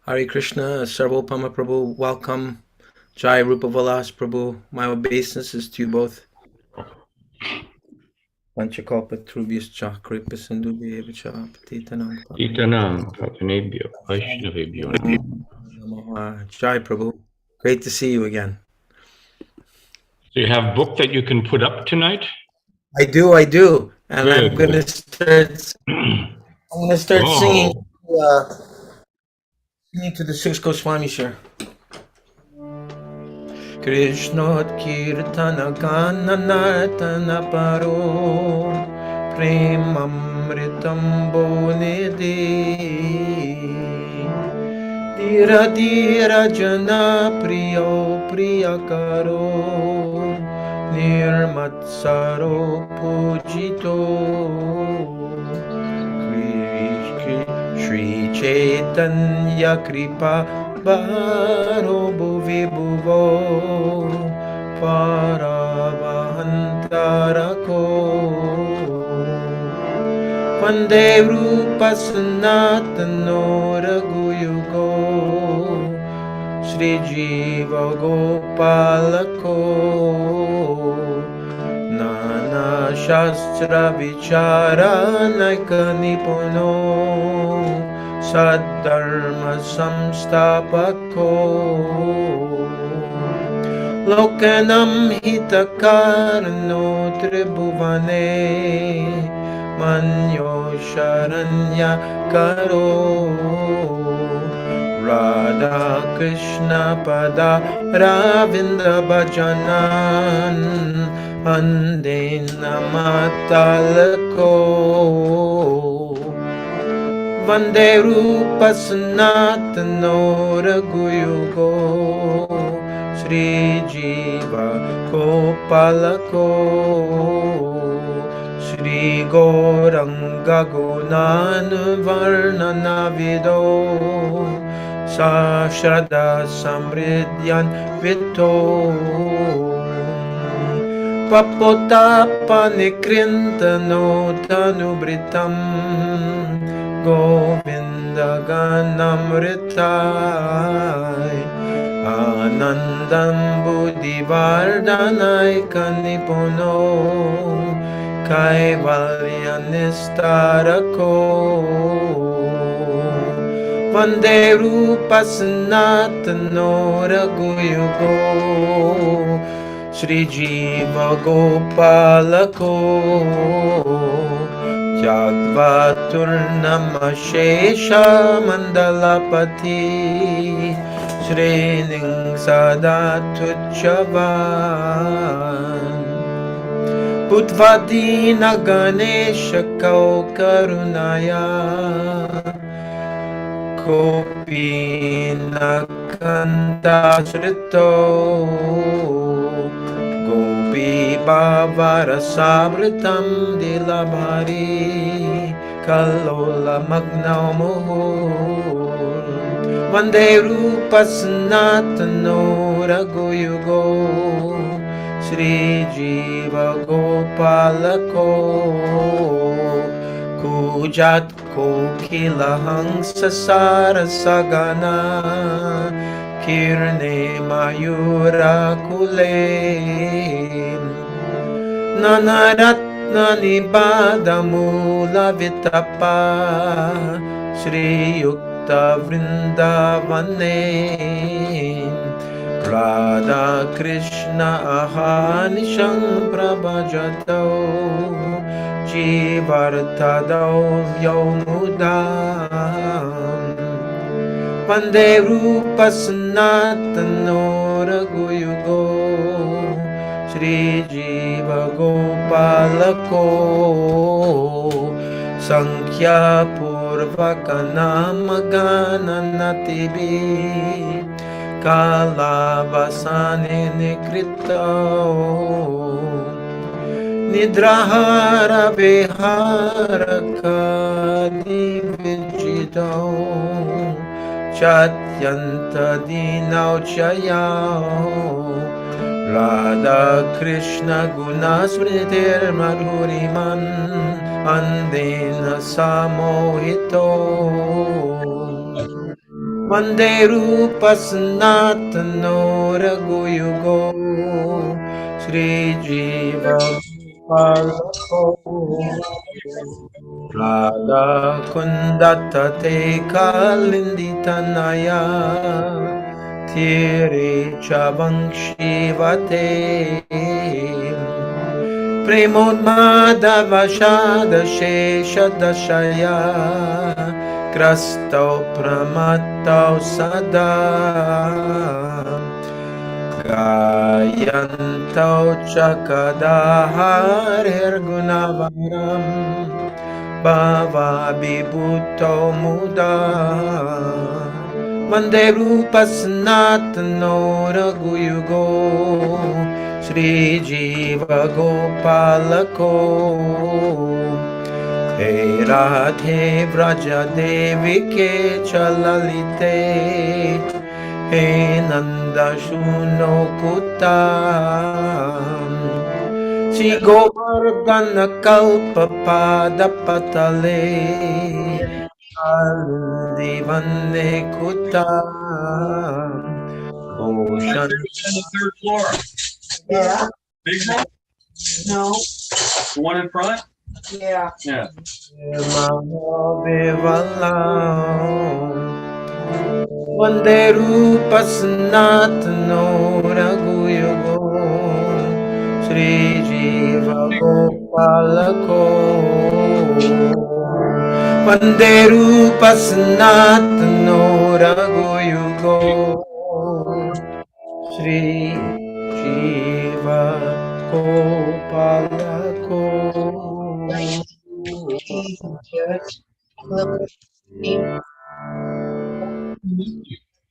Hare Krishna, Sarvopama Prabhu, welcome. Jai Rupa Vilas Prabhu, my obeisances to you both. Panchakalpa Trubhyascha Kripa Sindhubhyevacha Patitanam Itanam Pavanebhyo Vaishnavebhyo Namaha. Jai Prabhu, great to see you again. So you have a book that you can put up tonight? I do, and Good. I'm gonna start singing to the Six Goswami, sir. Krishna Kirtana Gana Nartana Paro Premamritam Bonede Dira Dira Jana Priyo Priyakaro Nirmatsaro Pujito Shri Chaitanya Kripa Baro Bhuvi Bhuvo Paravahantarako Vande Rupa Sanatano Raghuyugo Shri Jiva Gopalako Nana Shastra Vichara Naika Nipuno Saddharma Samstapako Lokanam Hitakarano Tribhuvane Manyo Sharanya Karo Radha Krishna Pada Ravinda Bhajanan Ande Namatalako Vande Rupa Sanatano Raghuyugo Shri Jiva Gopalako Shri Gauranga Gunan Varnana Vido Sashrada Samridyan Vito Papotapa Nikrintano Tanubritam Govinda Ganamritai Anandam Buddhivardhanai Kanipono Kaivalya Nistarako Vande Rupa Sanatano Raghuyugo Shri Jiva Gopalako Jagvaturnama Shesha Mandalapati Shrening Sadatuchavan Putvadina Ganesha Karunaya Kopina Kanta Srito Gopi Bhavara Sabritam Dilabhari Kalola Magnao Muhur Vande Rupa Sanatano Raghuyugo Shri Jiva Gopalako Kujat Kokilahang Sasara Sagana Kirne Mayura Kule Nanaratna Nibada Mula Vitapa Shri Yukta Vrindavane Radha Krishna Ahanisham Prabhajato Jivartado Yomudam Vande Rupa Sanatano Raghuyugo Shri Jiva Gopalako Sankhya Purvaka Namagana Natibi Kalavasane Nikrito Nidrahara Viharaka Divijito Chatyanta Dinau Chayao Radha Krishna Guna Smritir Madhuriman Andena Samohito Vande Rupa Sanatano Raghuyugo Sri Jiva Palako Radha Kundatate Kalinditanaya Tire Chavankshivate Premodmadavashada Shesha Dashaya Krastau Pramatau Sada Gayantau Chakadaharir Gunavaram Bhava Vibhuto Muda Vande Rupa Sanatano Raghuyugo Sri Jiva Gopalako He Radhe Vraja Devike Chalalite He Nanda Shuno Kutam Sri Govardhana Kalpa Pada Patale Alindi Vande Kutam Ocean On the third floor. Yeah. Big, No. the one in front? Yeah. Yeah. Vande Rupa Sanatano Raghuyugo Sri Jiva Gopalako Vande Rupa Sanatano Raghuyugo Sri Jiva Gopalako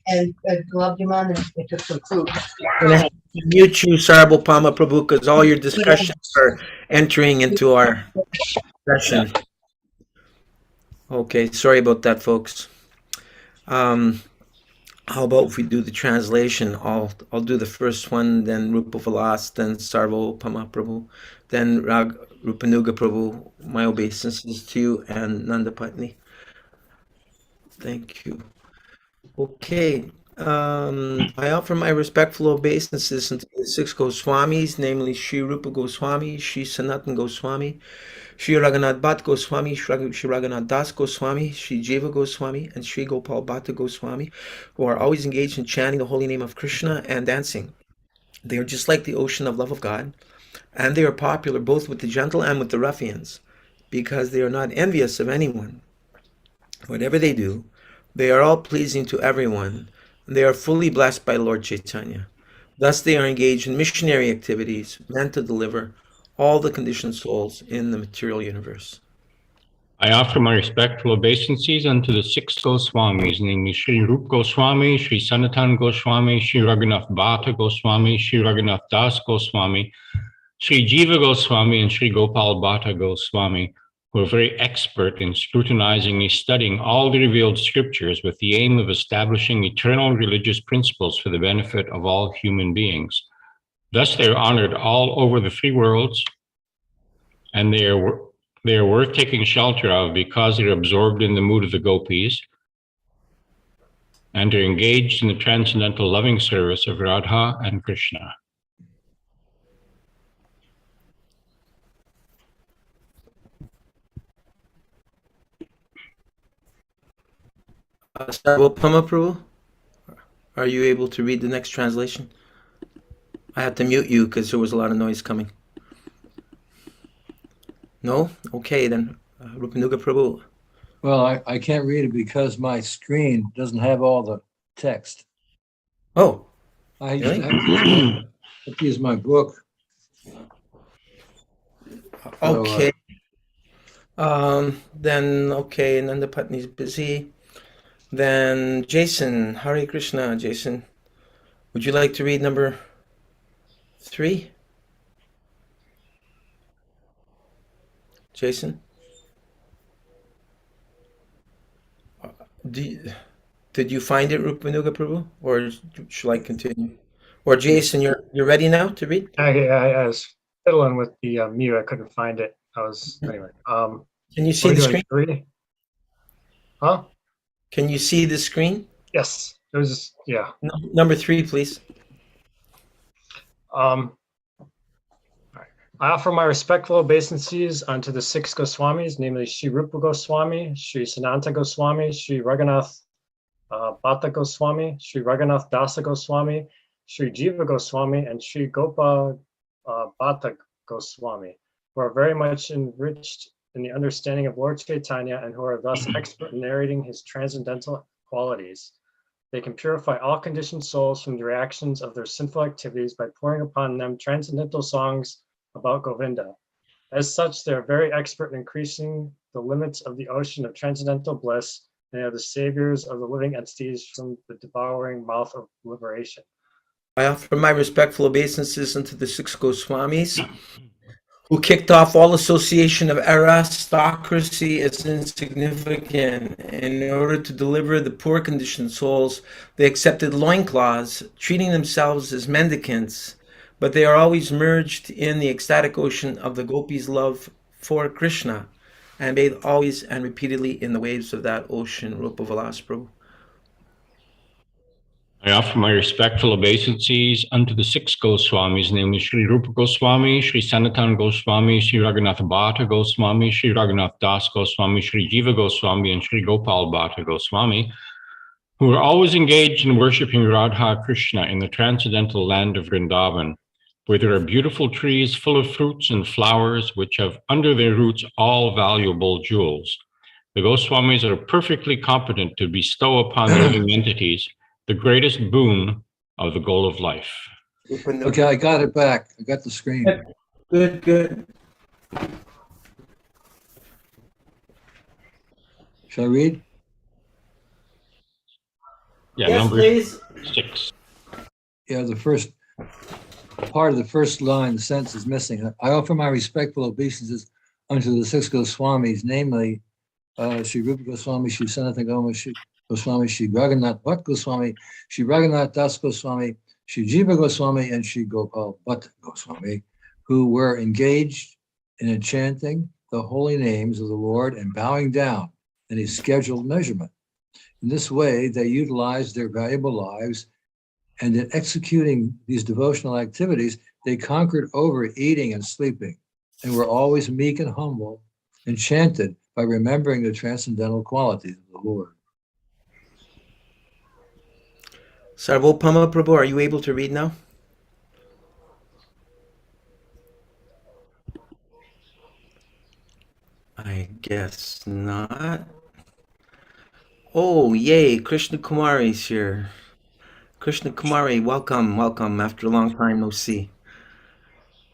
And gloved him on and they took some fruit. I'm gonna have to mute you, Sarvabhauma Prabhu, because all your discussions are entering into our session. Okay, sorry about that, folks. How about if we do the translation? I'll do the first one, then Rupa Vilas, then Sarvabhauma Prabhu, then Rupanuga Prabhu. My obeisances to you and Nanda Patni. Thank you. Okay. I offer my respectful obeisances unto the six Goswamis, namely Sri Rupa Goswami, Sri Sanatan Goswami, Sri Raghunath Bhatt Goswami, Sri Raghunath Das Goswami, Sri Jiva Goswami, and Sri Gopal Bhatta Goswami, who are always engaged in chanting the holy name of Krishna and dancing. They are just like the ocean of love of God, and they are popular both with the gentle and with the ruffians, because they are not envious of anyone. Whatever they do, they are all pleasing to everyone, and they are fully blessed by Lord Chaitanya. Thus they are engaged in missionary activities meant to deliver all the conditioned souls in the material universe. I offer my respectful obeisances unto the six Goswamis, namely Sri Rupa Goswami, Sri Sanatan Goswami, Sri Raghunath Bhatta Goswami, Sri Raghunath Das Goswami, Sri Jiva Goswami, and Sri Gopal Bhatta Goswami, who are very expert in scrutinizing and studying all the revealed scriptures with the aim of establishing eternal religious principles for the benefit of all human beings. Thus they are honored all over the three worlds, and they are worth taking shelter of because they're absorbed in the mood of the gopis and are engaged in the transcendental loving service of Radha and Krishna. Sarvabhauma Prabhu, are you able to read the next translation? I have to mute you because there was a lot of noise coming. No? Okay, then. Rupanuga Prabhu. Well, I can't read it because my screen doesn't have all the text. Oh, I really? have to use my book. Okay. Then, okay, Nanda Patni's busy. Then, Jason, Hare Krishna, Jason. Would you like to read number 3? Jason? Did you find it, Rupanuga Prabhu? Or shall I continue? Or Jason, you're ready now to read? I was fiddling with the mute. I couldn't find it. Anyway. Can you see What are the we screen? doing? 3? Huh? Can you see the screen? Yes, it was, yeah. Number 3, please. All right. I offer my respectful obeisances unto the 6 Goswamis, namely Sri Rupa Goswami, Sri Sananta Goswami, Sri Raghunath Bhatta Goswami, Sri Raghunath Dasa Goswami, Sri Jiva Goswami, and Sri Gopa Bhatta Goswami, who are very much enriched in the understanding of Lord Chaitanya and who are thus expert in narrating his transcendental qualities. They can purify all conditioned souls from the reactions of their sinful activities by pouring upon them transcendental songs about Govinda. As such, they are very expert in increasing the limits of the ocean of transcendental bliss. They are the saviors of the living entities from the devouring mouth of liberation. I offer my respectful obeisances unto the 6 Goswamis, who kicked off all association of aristocracy as insignificant. In order to deliver the poor conditioned souls, they accepted loincloths, treating themselves as mendicants, but they are always merged in the ecstatic ocean of the gopis' love for Krishna, and bathe always and repeatedly in the waves of that ocean. Rupa Vilas Prabhu. I offer my respectful obeisances unto the 6 Goswamis, namely Sri Rupa Goswami, Sri Sanatan Goswami, Sri Raghunath Bhatta Goswami, Sri Raghunath Das Goswami, Sri Jiva Goswami, and Sri Gopal Bhatta Goswami, who are always engaged in worshipping Radha Krishna in the transcendental land of Vrindavan, where there are beautiful trees full of fruits and flowers, which have under their roots all valuable jewels. The Goswamis are perfectly competent to bestow upon the living entities the greatest boon of the goal of life. Okay, I got it back. I got the screen. Good. Shall I read? Yeah, Yes, number please. 6. Yeah, the first part of the first line, the sentence is missing. I offer my respectful obeisances unto the 6 Goswamis, namely Sri Rupa Goswami, Sri Sanatana Goswami, Sri Raghunath Bhatta Goswami, Sri Raghunath Das Goswami, Sri Jiva Goswami, and Sri Gopal Bhatta Goswami, who were engaged in chanting the holy names of the Lord and bowing down in a scheduled measurement. In this way, they utilized their valuable lives, and in executing these devotional activities, they conquered overeating and sleeping, and were always meek and humble, enchanted by remembering the transcendental qualities of the Lord. Sarvopama Prabhu, are you able to read now? I guess not. Oh, yay, Krishna Kumari's here. Krishna Kumari, welcome. After a long time, no see.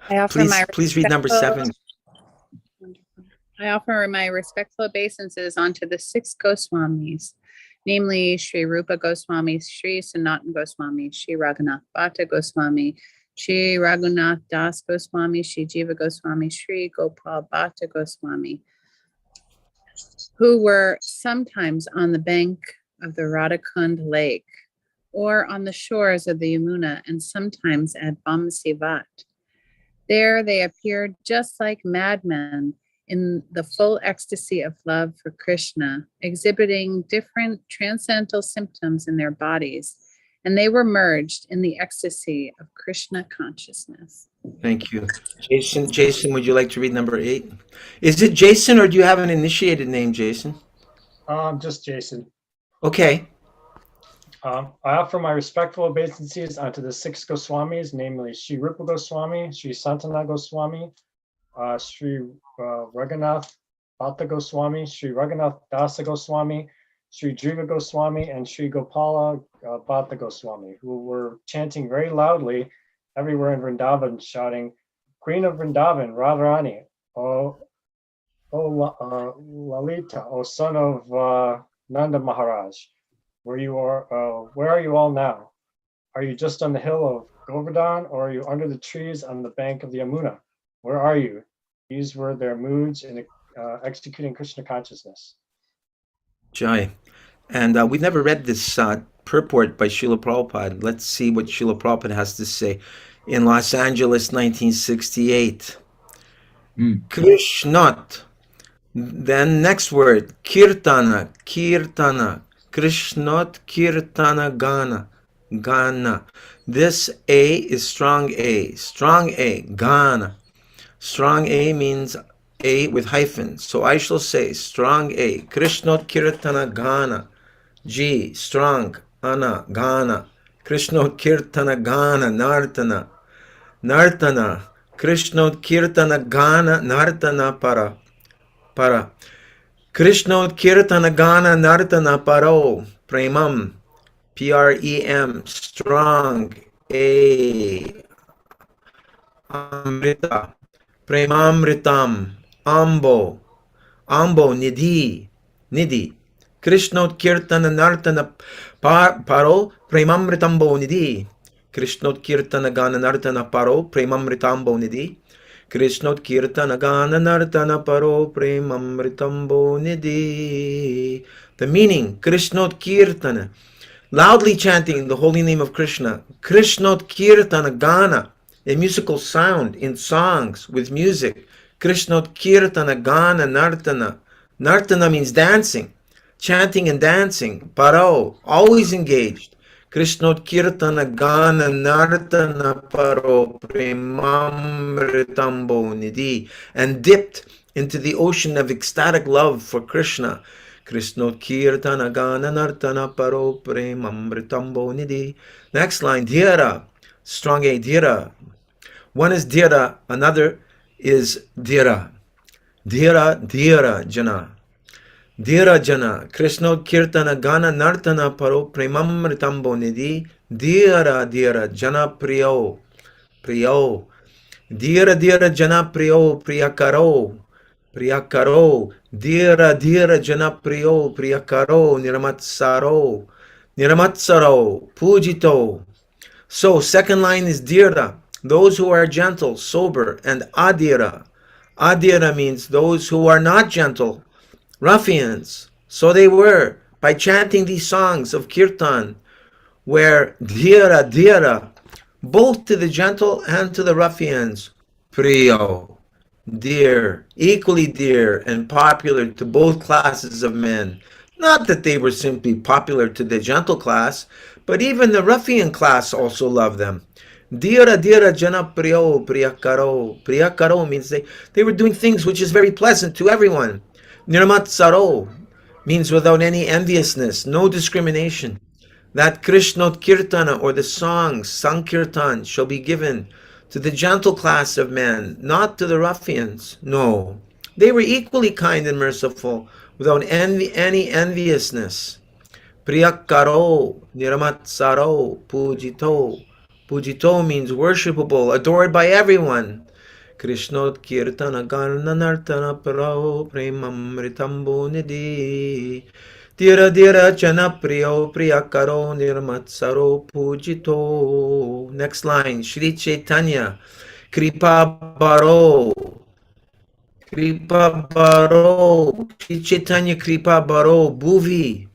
I offer my Please read number 7. I offer my respectful obeisances unto the 6 Goswamis, namely Sri Rupa Goswami, Sri Sanatan Goswami, Sri Raghunath Bhatta Goswami, Sri Raghunath Das Goswami, Sri Jiva Goswami, Sri Gopal Bhatta Goswami, who were sometimes on the bank of the Radhakund lake or on the shores of the Yamuna and sometimes at Vamsivat. There they appeared just like madmen in the full ecstasy of love for Krishna, exhibiting different transcendental symptoms in their bodies, and they were merged in the ecstasy of Krishna consciousness. Thank you. Jason, would you like to read number 8? Is it Jason or do you have an initiated name, Jason? Just Jason. Okay. I offer my respectful obeisances unto the 6 Goswamis, namely Sri Rupa Goswami, Sri Sanatana Goswami, Sri Raghunath Bhatta Goswami, Sri Raghunath Dasa Goswami, Sri Jiva Goswami, and Sri Gopala Bhatta Goswami, who were chanting very loudly everywhere in Vrindavan, shouting, "Queen of Vrindavan, Radharani, O Lalita, O son of Nanda Maharaj, where are you all now? Are you just on the hill of Govardhan, or are you under the trees on the bank of the Yamuna? Where are you?" These were their moods in executing Krishna consciousness. Jai. And we've never read this purport by Srila Prabhupada. Let's see what Srila Prabhupada has to say. In Los Angeles, 1968. Krishnat. Then next word, Kirtana. Krishnot Kirtana Gana. Gana. This A is strong A. Strong A. Gana. Strong A means A with hyphens. So I shall say strong A. Krishnot Kirtana Gana. G. Strong. Ana. Gana. Krishnot Kirtana Gana. Nartana. Nartana. Krishnot Kirtana Gana. Nartana Para. Para. Krishnot Kirtana Gana Nartana Paro. Premam. Prem. Strong. A. Amrita. Premamritam. Ambo. Ambo. Nidhi. Nidhi. Krishnot Kirtana Nartana Paro. Premamritambo Nidhi. Krishnot Kirtana Gana Nartana Paro. Premamritambo Nidhi. Krishnot Kirtana Gana Nartana Paro. Premamritambo Nidhi. The meaning, Krishnot Kirtana. Loudly chanting the holy name of Krishna. Krishnot Kirtana Gana. A musical sound in songs with music. Krishnot Kirtana Gana Nartana. Nartana means dancing, chanting and dancing. Paro, always engaged. Krishnot Kirtana Gana Nartana Paro Premamritambo Nidhi. And dipped into the ocean of ecstatic love for Krishna. Krishnot Kirtana Gana Nartana Paro Premamritambo Nidhi. Next line, Dhira. Strong A, Dhira. One is Dhira, another is Dhira. Dhira, Dhira Jana. Dhira Jana. Krishnot Kirtana Gana Nartana Paro Premamritambo Nidhi. Dhira, Dhira Jana Priyo. Priyo. Dhira, Dhira Jana Priyo. Priyakaro. Priyakaro. Dhira, Dhira Jana Priyo. Priyakaro. Niramatsaro. Niramatsaro. Pujito. So, second line is Dhira. Those who are gentle, sober, and adira. Adira means those who are not gentle, ruffians. So they were, by chanting these songs of kirtan, where dhira, dhira, both to the gentle and to the ruffians, priyo, dear, equally dear and popular to both classes of men. Not that they were simply popular to the gentle class, but even the ruffian class also loved them. Dhira, dhira jana priyo, priyakaro. Priyakaro means they were doing things which is very pleasant to everyone. Nirmatsaro means without any enviousness, no discrimination. That Krishnot Kirtana, or the songs, Sankirtan, shall be given to the gentle class of men, not to the ruffians. No, they were equally kind and merciful, without any enviousness. Priyakaro, Nirmatsaro, Pujito. Pujito means worshipable, adored by everyone. Krishnot Kirtana Gana Nartana Paro Premamritambo Nidhi. Dhira Dhira Jana Priyo Priyakaro Nirmatsaro Pujito. Next line, Shri Chaitanya Kripa Baro. Kripa Baro. Shri Chaitanya Kripa Baro Bhuvi.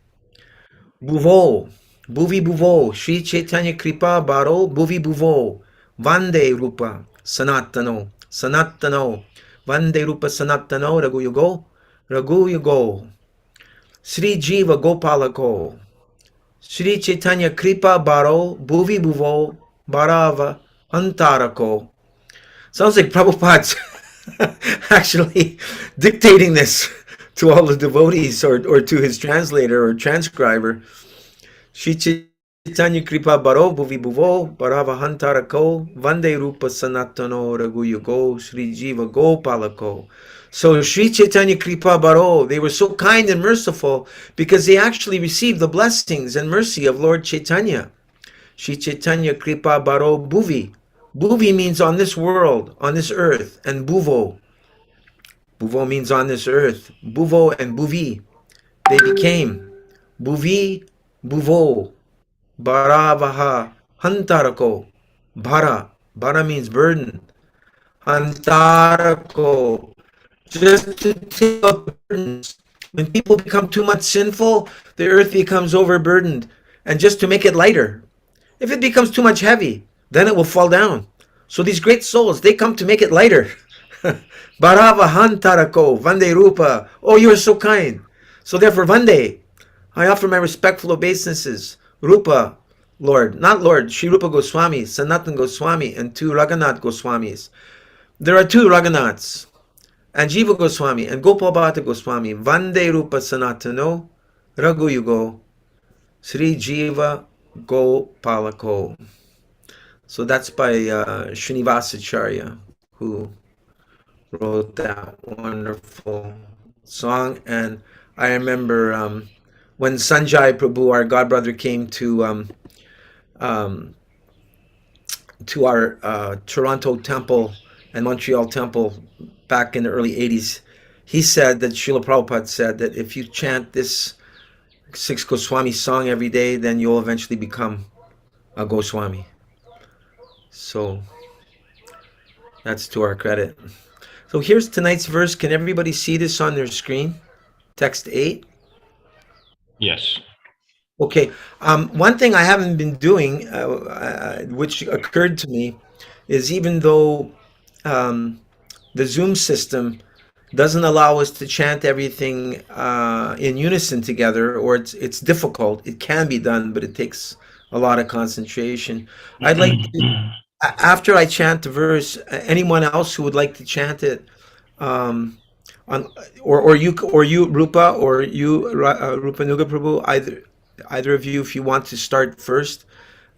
Bhuvo. Bhuvi Bhuvo. Shri Chaitanya Kripa Baro Bhuvi Bhuvo. Vande Rupa Sanatano. Sanatano. Vande Rupa Sanatano. Ragu Yugo. Ragu Yugo. Sri Jiva Gopalako. Sri Chaitanya Kripa Baro Bhuvi Bhuvo Bharava Antarako. Sounds like Prabhupada's actually dictating this to all the devotees or to his translator or transcriber. Shri Chaitanya Kripa Baro Bhuvi Bhuvo Bharava Antarako Vande Rupa Sanatano Ragu Yugo Sri Jiva Gopalako. So Sri Chaitanya Kripa Baro, they were so kind and merciful because they actually received the blessings and mercy of Lord Chaitanya. Sri Chaitanya Kripa Baro Bhuvi. Bhuvi means on this world, on this earth, and Bhuvo. Bhuvo means on this earth. Bhuvo and Bhuvi. They became Bhuvi, Bhuvo, Bharavaha, Hantarako, Bhara. Bhara means burden. Hantarako. Just to take up burdens. When people become too much sinful, the earth becomes overburdened. And just to make it lighter. If it becomes too much heavy, then it will fall down. So these great souls, they come to make it lighter. Bharava Hantarako, Vande Rupa. Oh, you are so kind. So therefore, Vande I offer my respectful obeisances, Rupa, Lord, not Lord, Sri Rupa Goswami, Sanatan Goswami, and two Raghunath Goswamis. There are two Raghunaths, and Jiva Goswami, and Gopal Bhatta Goswami, Vande Rupa Sanatano, Raghu Yugo, Sri Jiva Gopalako. So that's by Srinivasacharya, who wrote that wonderful song. And I remember when Sanjay Prabhu, our godbrother, came to our Toronto temple and Montreal temple back in the early 80s, he said that Srila Prabhupada said that if you chant this six Goswami song every day, then you'll eventually become a Goswami. So that's to our credit. So here's tonight's verse. Can everybody see this on their screen? Text 8. Yes. Okay. One thing I haven't been doing, which occurred to me, is even though the Zoom system doesn't allow us to chant everything in unison together, or it's difficult. It can be done, but it takes a lot of concentration. I'd like to, after I chant the verse, anyone else who would like to chant it, on, or you Rupa, or you Rupa Nuga Prabhu, either of you, if you want to start first.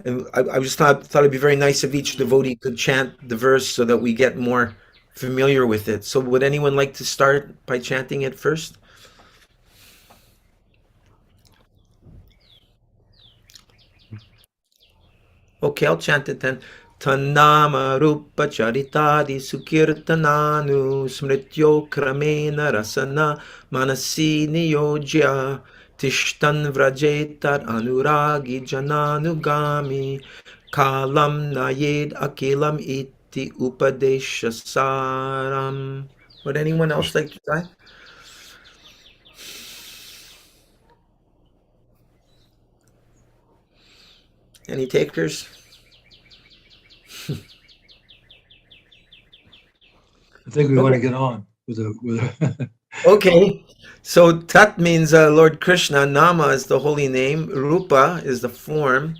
And I just thought it'd be very nice if each devotee could chant the verse so that we get more familiar with it. So would anyone like to start by chanting it first? Okay, I'll chant it then. Tannama rupa charitadi sukirtananu smrityo kramena rasana manasi niyojya tishtan vrajetat anuragi jananugami kalam nayed akilam iti upadeshasaram. Would anyone else like to try? Any takers? I think we want to Okay. get on with a Okay, so Tat means Lord Krishna, Nama is the holy name, Rupa is the form,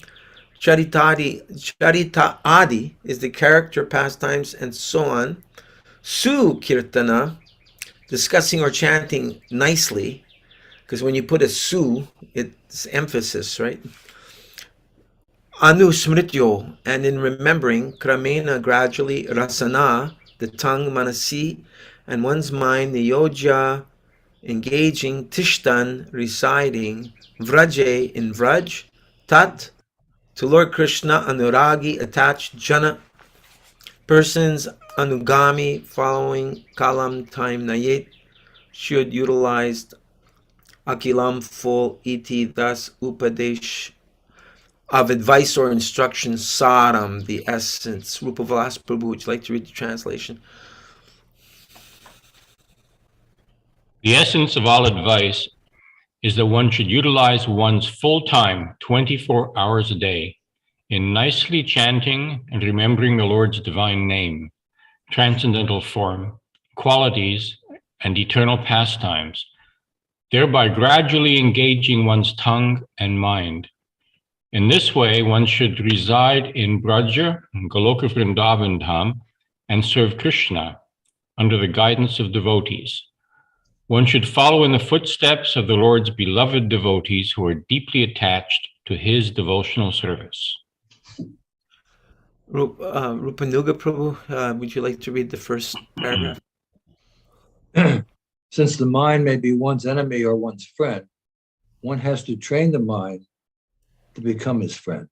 Charita Adi is the character, pastimes, and so on. Su Kirtana, discussing or chanting nicely, because when you put a su, it's emphasis, right? Anu Smrityo, and in remembering, Kramena, gradually, Rasana, the tongue, Manasi, and one's mind, Niyojya, engaging, Tishtan, residing, Vraje, in Vraj, Tat, to Lord Krishna, Anuragi, attached, Jana, persons, Anugami, following, Kalam, time, Nayet, should utilize Akilam, full, Iti, thus, Upadesh, of advice or instruction, Saram, the essence. Rupa Vilas Prabhu, would you like to read the translation? The essence of all advice is that one should utilize one's full time, 24 hours a day, in nicely chanting and remembering the Lord's divine name, transcendental form, qualities, and eternal pastimes, thereby gradually engaging one's tongue and mind. In this way, one should reside in Braja, Goloka Vrindavan Dham, and serve Krishna under the guidance of devotees. One should follow in the footsteps of the Lord's beloved devotees who are deeply attached to his devotional service. Rupanuga Prabhu, would you like to read the first paragraph? Since the mind may be one's enemy or one's friend, one has to train the mind to become his friend.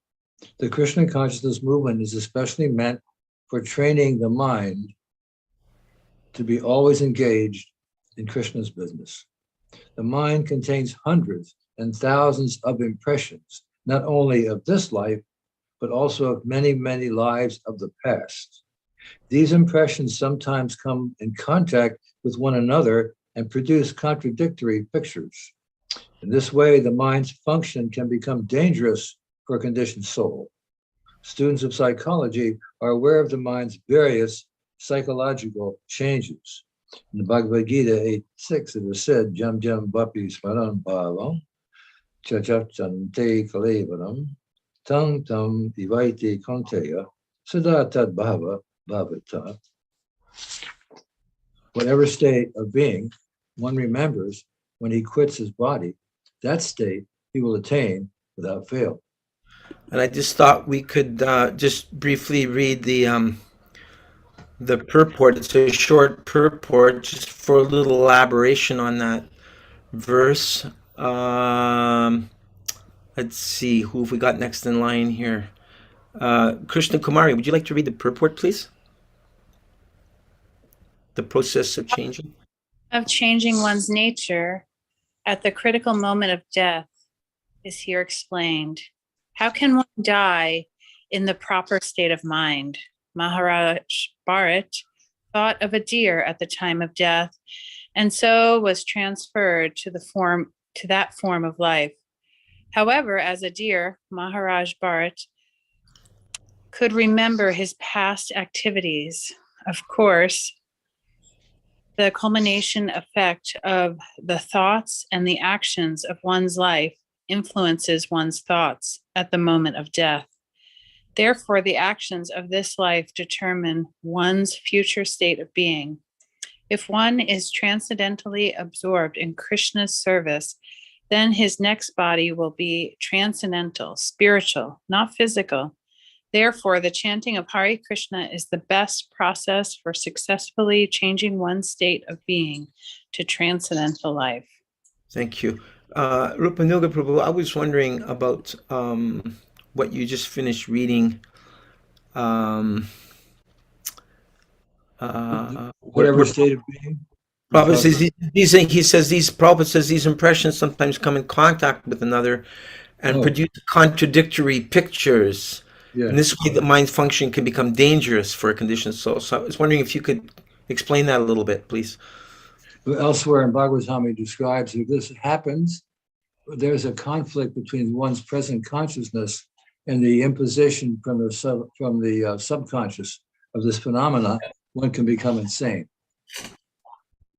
The Krishna consciousness movement is especially meant for training the mind to be always engaged in Krishna's business. The mind contains hundreds and thousands of impressions, not only of this life, but also of many, many lives of the past. These impressions sometimes come in contact with one another and produce contradictory pictures. In this way, the mind's function can become dangerous for a conditioned soul. Students of psychology are aware of the mind's various psychological changes. In the Bhagavad Gita 8:6, it is said, Jam Jam Vapi Smaran Bhavam, chachachante kalevaram tam tam divaite konteya sada tad bhava bhavata. Whatever state of being one remembers when he quits his body, that state he will attain without fail. And I just thought we could just briefly read the purport. It's a short purport, just for a little elaboration on that verse. Let's see, who have we got next in line here? Krishna Kumari, would you like to read the purport, please? The process of changing. Of changing one's nature at the critical moment of death is here explained. How can one die in the proper state of mind? Maharaj Bharat thought of a deer at the time of death, and so was transferred to that form of life. However, as a deer, Maharaj Bharat could remember his past activities. Of course, the culmination effect of the thoughts and the actions of one's life influences one's thoughts at the moment of death. Therefore, the actions of this life determine one's future state of being. If one is transcendentally absorbed in Krishna's service, then his next body will be transcendental, spiritual, not physical. Therefore, the chanting of Hare Krishna is the best process for successfully changing one's state of being to transcendental life. Thank you. Rupanuga Prabhu, I was wondering about what you just finished reading. Whatever state of being. Prabhupada says these impressions sometimes come in contact with another and produce contradictory pictures. Yeah. In this way, the mind's function can become dangerous for a conditioned soul. So I was wondering if you could explain that a little bit, please. Elsewhere in Bhagavatam, he describes if this happens, there's a conflict between one's present consciousness and the imposition from the subconscious of this phenomena. One can become insane.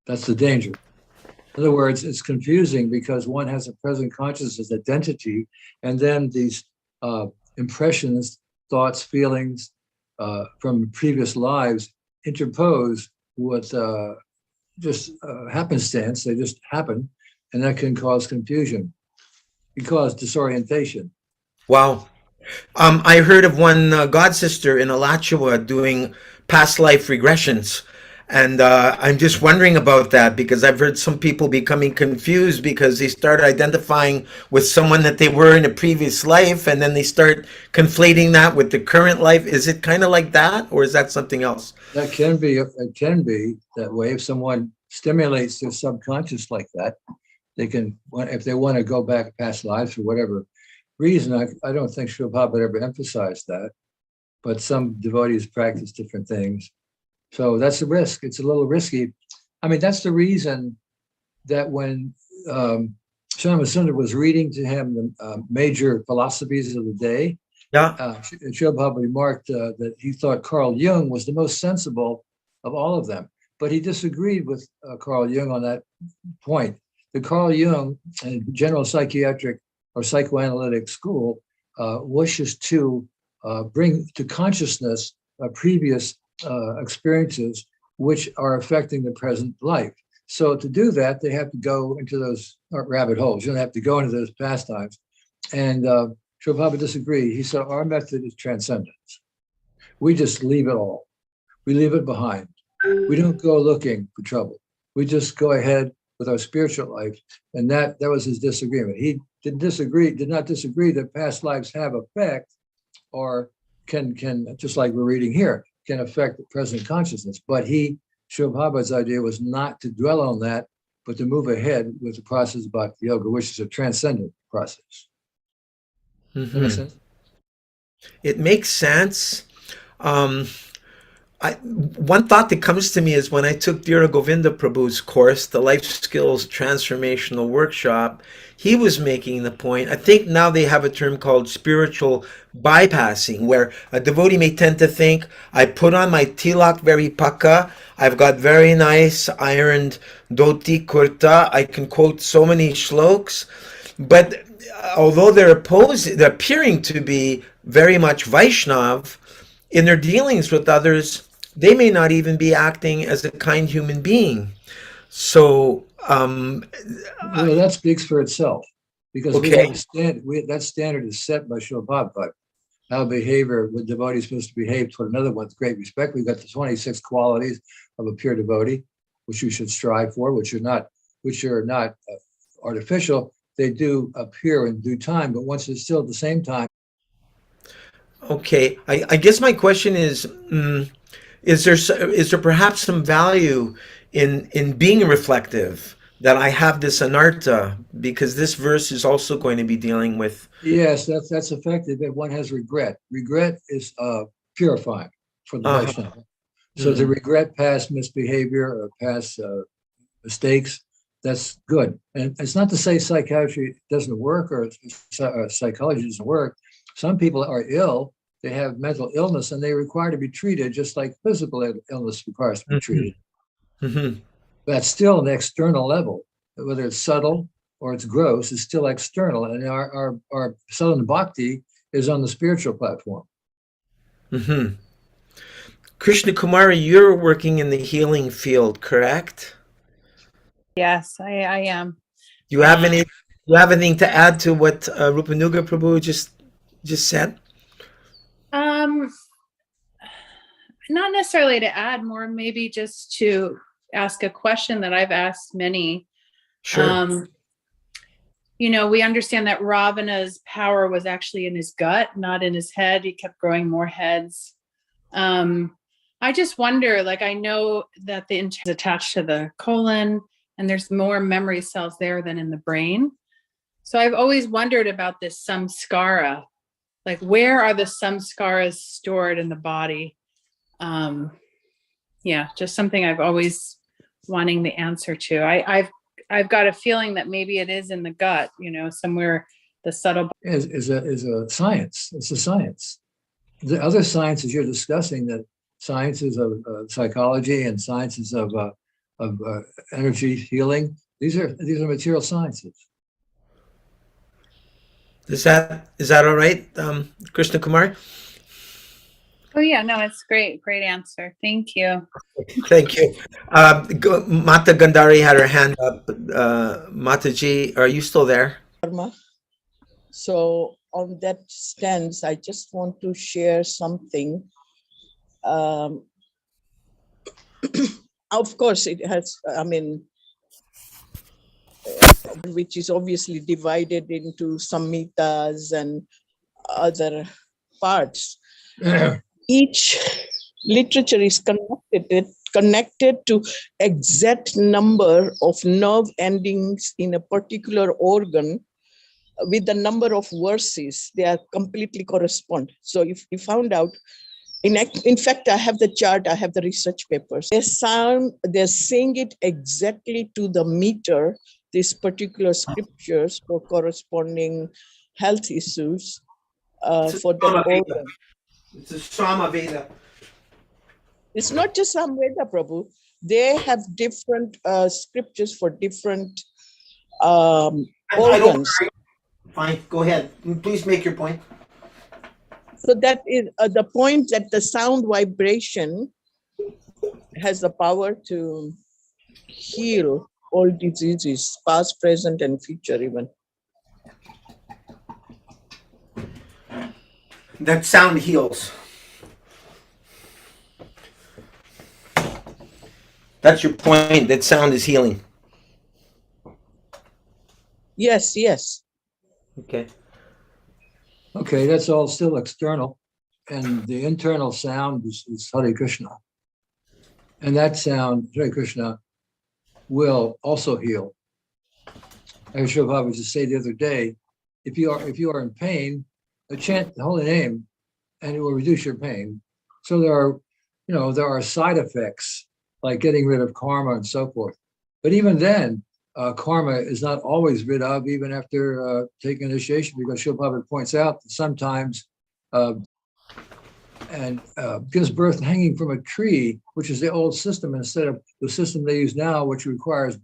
That's the danger. In other words, it's confusing because one has a present consciousness identity, and then these impressions, thoughts, feelings from previous lives interpose with just happenstance. They just happen, and that can cause confusion, it cause disorientation. Wow. I heard of one god sister in Alachua doing past life regressions. And I'm just wondering about that because I've heard some people becoming confused because they start identifying with someone that they were in a previous life, and then they start conflating that with the current life. Is it kind of like that, or is that something else? That can be, it can be that way. If someone stimulates their subconscious like that, they can, if they want to go back past lives for whatever reason. I don't think Srila Prabhupada ever emphasized that, but some devotees practice different things. So that's a risk. It's a little risky. I mean, that's the reason that when Shyama was reading to him the major philosophies of the day, Srila Prabhupada remarked that he thought Carl Jung was the most sensible of all of them. But he disagreed with Carl Jung on that point. The Carl Jung and general psychiatric or psychoanalytic school wishes to bring to consciousness previous experiences which are affecting the present life. So to do that, they have to go into those rabbit holes. You don't have to go into those pastimes. And Srila Prabhupada disagreed. He said, our method is transcendence. We just leave it all. We leave it behind. We don't go looking for trouble. We just go ahead with our spiritual life. And that was his disagreement. He did not disagree that past lives have effect or can just like we're reading here, can affect the present consciousness. But Srila Prabhupada's idea was not to dwell on that, but to move ahead with the process of Bhakti Yoga, which is a transcendent process. Mm-hmm. That makes sense? It makes sense. One thought that comes to me is when I took Dhira Govinda Prabhu's course, the Life Skills Transformational Workshop, he was making the point. I think now they have a term called spiritual bypassing, where a devotee may tend to think, I put on my tilak very paka, I've got very nice ironed dhoti kurta, I can quote so many shloks, but although they're appearing to be very much Vaishnav in their dealings with others, they may not even be acting as a kind human being. So, Well, that speaks for itself, because we Okay. have a standard. That standard is set by Srila Prabhupada. How behavior with devotee is supposed to behave toward another one with great respect. We've got the 26 qualities of a pure devotee, which we should strive for, which are not artificial. They do appear in due time, but once it's still at the same time. okay, I guess my question is there perhaps some value in being reflective that I have this anartha, because this verse is also going to be dealing with. Yes, that's effective if one has regret. Regret is purifying for the Uh-huh. Vaishnava. So to regret past misbehavior or past mistakes, that's good. And it's not to say psychiatry doesn't work or psychology doesn't work. Some people are ill, they have mental illness, and they require to be treated just like physical illness requires to be treated. Mhm. That's still an external level, whether it's subtle or it's gross, is still external. And our Sadhana Bhakti is on the spiritual platform. Mhm. Krishna Kumari, you're working in the healing field, correct? Yes, I am. Do you have anything to add to what Rupanuga Prabhu just said? Not necessarily to add more, maybe just to ask a question that I've asked many. Sure. We understand that Ravana's power was actually in his gut, not in his head. He kept growing more heads. I just wonder, like, I know that the intent is attached to the colon and there's more memory cells there than in the brain. So I've always wondered about this samskara. Like, where are the samskaras stored in the body? Just something I've always wanting the answer to. I've got a feeling that maybe it is in the gut, somewhere the subtle. Is a science. It's a science. The other sciences you're discussing, that sciences of psychology and sciences of energy healing, these are material sciences. Is that all right, Krishna Kumar? Oh yeah, no, it's great answer. Thank you. Thank you. Mata Gandhari had her hand up. Mataji, are you still there? Karma. So on that stance, I just want to share something. Of course, it has, which is obviously divided into samhitas and other parts. Each literature is connected to exact number of nerve endings in a particular organ with the number of verses. They are completely correspond. So if you found out, in fact, I have the chart, I have the research papers. They're saying it exactly to the meter, these particular scriptures for corresponding health issues for that organ. It's a Samaveda. It's not just Samveda, Prabhu. They have different scriptures for different organs. Fine, go ahead. Please make your point. So that is the point, that the sound vibration has the power to heal all diseases, past, present, and future even. That sound heals. That's your point. That sound is healing. Yes, yes. Okay. Okay, that's all still external. And the internal sound is Hare Krishna. And that sound, Hare Krishna, will also heal. As Srila Prabhupada was to say the other day, if you are in pain, chant the holy name and it will reduce your pain. So there are side effects like getting rid of karma and so forth. But even then, karma is not always rid of, even after taking initiation, because Srila Prabhupada points out that sometimes gives birth hanging from a tree, which is the old system, instead of the system they use now, which requires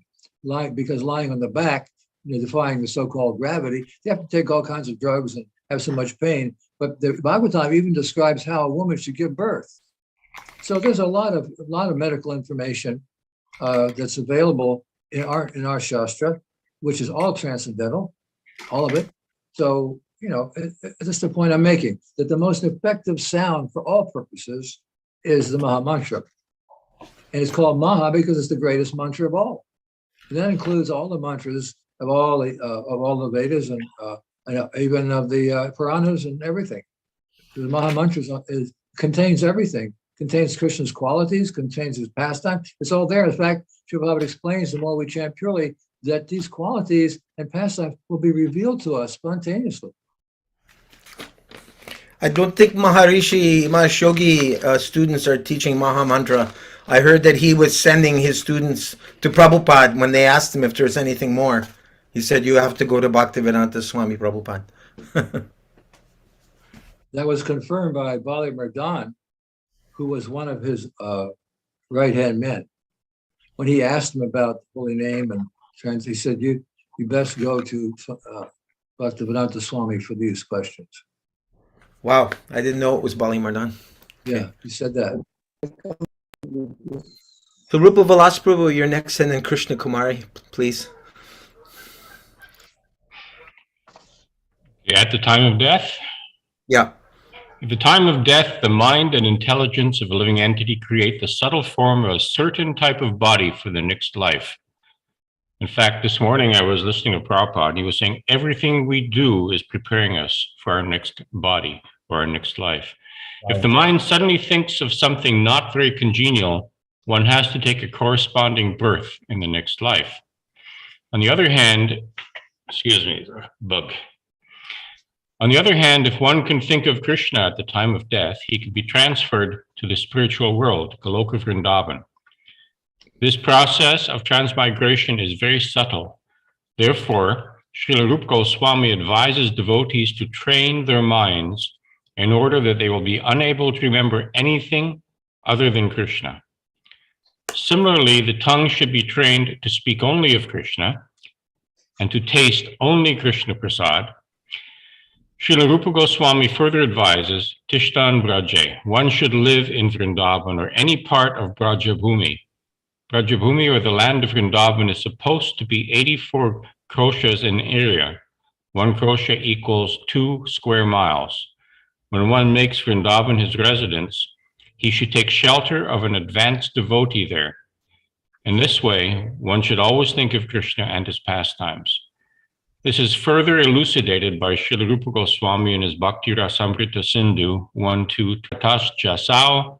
because lying on the back, defying the so-called gravity. They have to take all kinds of drugs and have so much pain. But the Bhagavatam even describes how a woman should give birth. So there's a lot of medical information that's available in our Shastra, which is all transcendental, all of it. So, that's the point I'm making, that the most effective sound for all purposes is the Maha Mantra. And it's called Maha because it's the greatest mantra of all. And that includes all the mantras of all the Vedas and even of the Puranas and everything. The Maha Mantra contains everything. Contains Krishna's qualities, contains his pastime. It's all there. In fact, Srila Prabhupada explains the more we chant purely, that these qualities and pastimes will be revealed to us spontaneously. I don't think Maharishi Mahashogi students are teaching Maha Mantra. I heard that he was sending his students to Prabhupada when they asked him if there's anything more. He said, you have to go to Bhaktivedanta Swami Prabhupada. That was confirmed by Bali Mardan, who was one of his right-hand men. When he asked him about the holy name and trans, he said, you best go to Bhaktivedanta Swami for these questions. Wow, I didn't know it was Bali Mardan. Yeah, he said that. So Rupa Vilas Prabhu, you're next, and then Krishna Kumari, please. At the time of death? Yeah. At the time of death, the mind and intelligence of a living entity create the subtle form of a certain type of body for the next life. In fact, this morning I was listening to Prabhupada, and he was saying everything we do is preparing us for our next body or our next life. If the mind suddenly thinks of something not very congenial, one has to take a corresponding birth in the next life. On the other hand, On the other hand, if one can think of Krishna at the time of death, he can be transferred to the spiritual world, Goloka Vrindavan. This process of transmigration is very subtle. Therefore, Srila Rupa Goswami advises devotees to train their minds in order that they will be unable to remember anything other than Krishna. Similarly, the tongue should be trained to speak only of Krishna and to taste only Krishna Prasad. Srila Rupa Goswami further advises, Tishtan Braje, one should live in Vrindavan or any part of Brajabhumi. Brajabhumi, or the land of Vrindavan, is supposed to be 84 koshas in area. 1 kosha equals 2 square miles. When one makes Vrindavan his residence, he should take shelter of an advanced devotee there. In this way, one should always think of Krishna and his pastimes. This is further elucidated by Srila Rupa Goswami in his Bhakti Rasamrita Sindhu 1-2 Tatas Jasao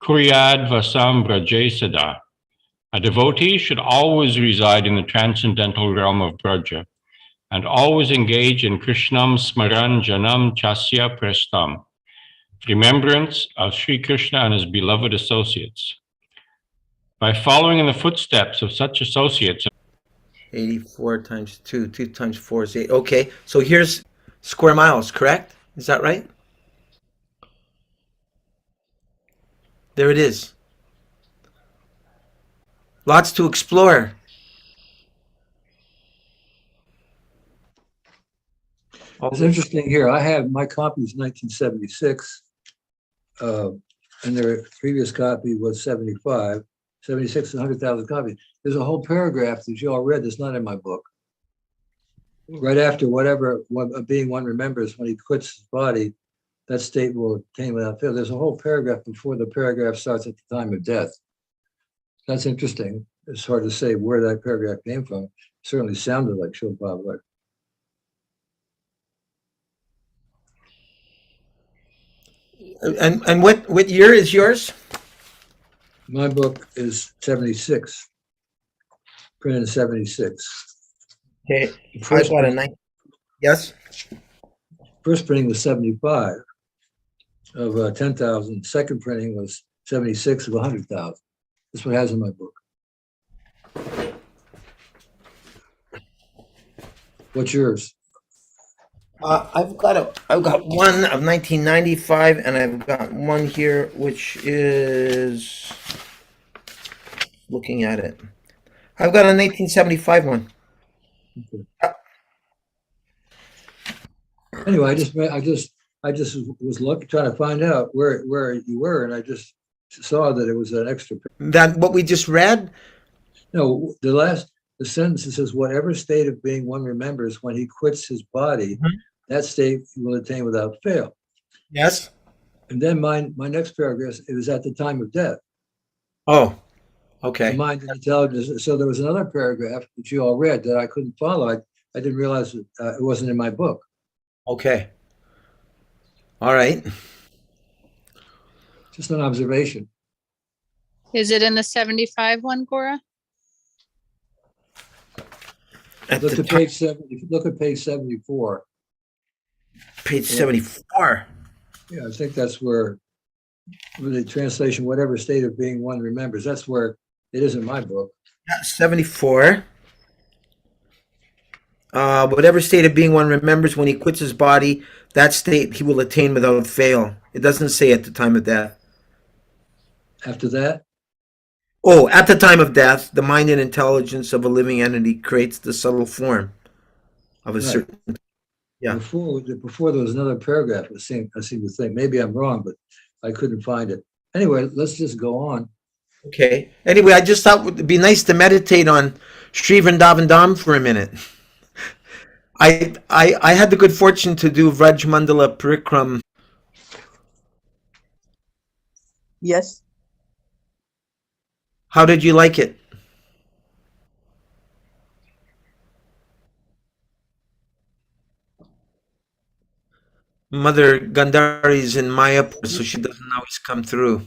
Kuryad Vasam Braje Sada. A devotee should always reside in the transcendental realm of Braja and always engage in Krishnam Smaran Janam Chasya Prestam, remembrance of Sri Krishna and his beloved associates. By following in the footsteps of such associates, 84 times 2, 2 times 4 is 8. Okay, so here's square miles, correct? Is that right? There it is. Lots to explore. It's interesting here. I have my copy is 1976, and their previous copy was 75. 76 to 100,000 copies. There's a whole paragraph that you all read that's not in my book. Right after being one remembers when he quits his body, that state will obtain without fail. There's a whole paragraph before the paragraph starts at the time of death. That's interesting. It's hard to say where that paragraph came from. It certainly sounded like Srila Prabhupada. And what year is yours? My book is 76, printed in 76. Okay, I got a 9. Yes? First printing was 75 of 10,000. Second printing was 76 of 100,000. That's what it has in my book. What's yours? I've got one of 1995, and I've got one here which is looking at it. I've got a 1975 one. Anyway, I just was looking, trying to find out where you were, and I just saw that it was an extra. That what we just read? No, the sentence that says, whatever state of being one remembers when he quits his body, that state he will attain without fail. Yes. And then my next paragraph, it was at the time of death. Oh, The okay. mind and intelligence. So there was another paragraph that you all read that I couldn't follow. I didn't realize that it wasn't in my book. Okay. All right. Just an observation. Is it in the 75 one, Gaura? At Look the at page 70. Look at page 74. page 74. Yeah, I think that's where the translation, whatever state of being one remembers. That's where it is in my book. 74. Whatever state of being one remembers when he quits his body, that state he will attain without fail. It doesn't say at the time of death. After that, Oh, at the time of death, the mind and intelligence of a living entity creates the subtle form of a Right. certain. Yeah. before there was another paragraph. I seem to think. Maybe I'm wrong, but I couldn't find it. Anyway, let's just go on. Okay. Anyway, I just thought it would be nice to meditate on Sri Vrindavan Dham for a minute. I had the good fortune to do Vraj Mandala Parikram. Yes. How did you like it? Mother Gandhari's in Mayapur, so she doesn't always come through.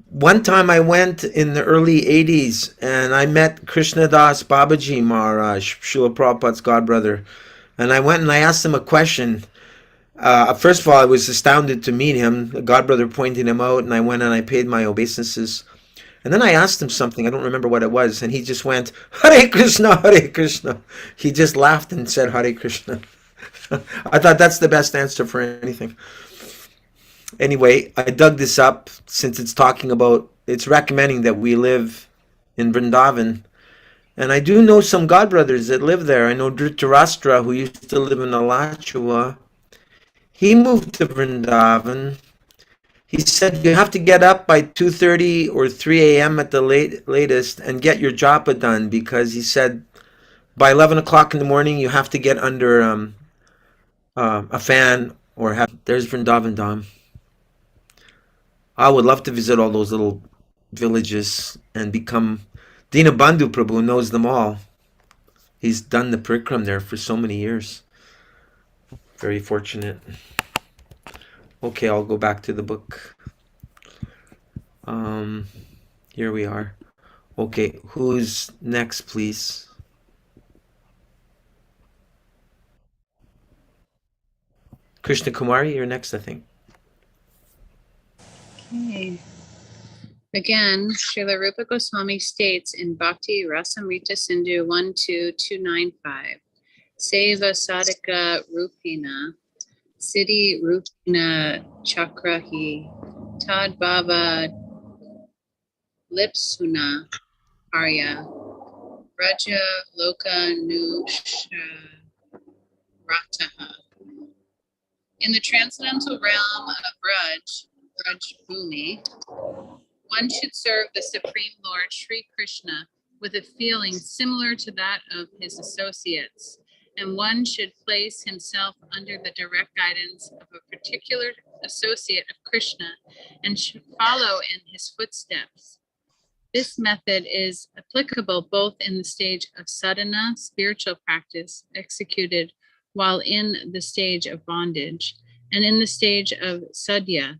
One time I went in the early 80s and I met Krishnadas Babaji Maharaj, Srila Prabhupada's godbrother. And I went and I asked him a question. First of all, I was astounded to meet him. The godbrother pointed him out, and I went and I paid my obeisances. And then I asked him something, I don't remember what it was, and he just went, Hare Krishna, Hare Krishna. He just laughed and said, Hare Krishna. I thought that's the best answer for anything. Anyway, I dug this up since it's recommending that we live in Vrindavan. And I do know some godbrothers that live there. I know Dhritarashtra, who used to live in Alachua. He moved to Vrindavan. He said you have to get up by 2:30 or 3 a.m. at the latest and get your japa done, because he said by 11 o'clock in the morning you have to get under a fan or have. There's Vrindavan Dham. I would love to visit all those little villages and become. Dinabandhu Prabhu knows them all. He's done the parikram there for so many years. Very fortunate. Okay, I'll go back to the book. Here we are. Okay, who's next, please? Krishna Kumari, you're next, I think. Okay. Again, Srila Rupa Goswami states in Bhakti Rasamrita Sindhu 12295, Seva Sadhaka Rupina, Siddhi Rupina Chakrahi, Tad Bhava Lipsuna Arya, Raja Loka Nusha Rataha. In the transcendental realm of Raj Bhumi, one should serve the Supreme Lord Sri Krishna with a feeling similar to that of his associates, and one should place himself under the direct guidance of a particular associate of Krishna and should follow in his footsteps. This method is applicable both in the stage of sadhana, spiritual practice executed while in the stage of bondage, and in the stage of sadhya,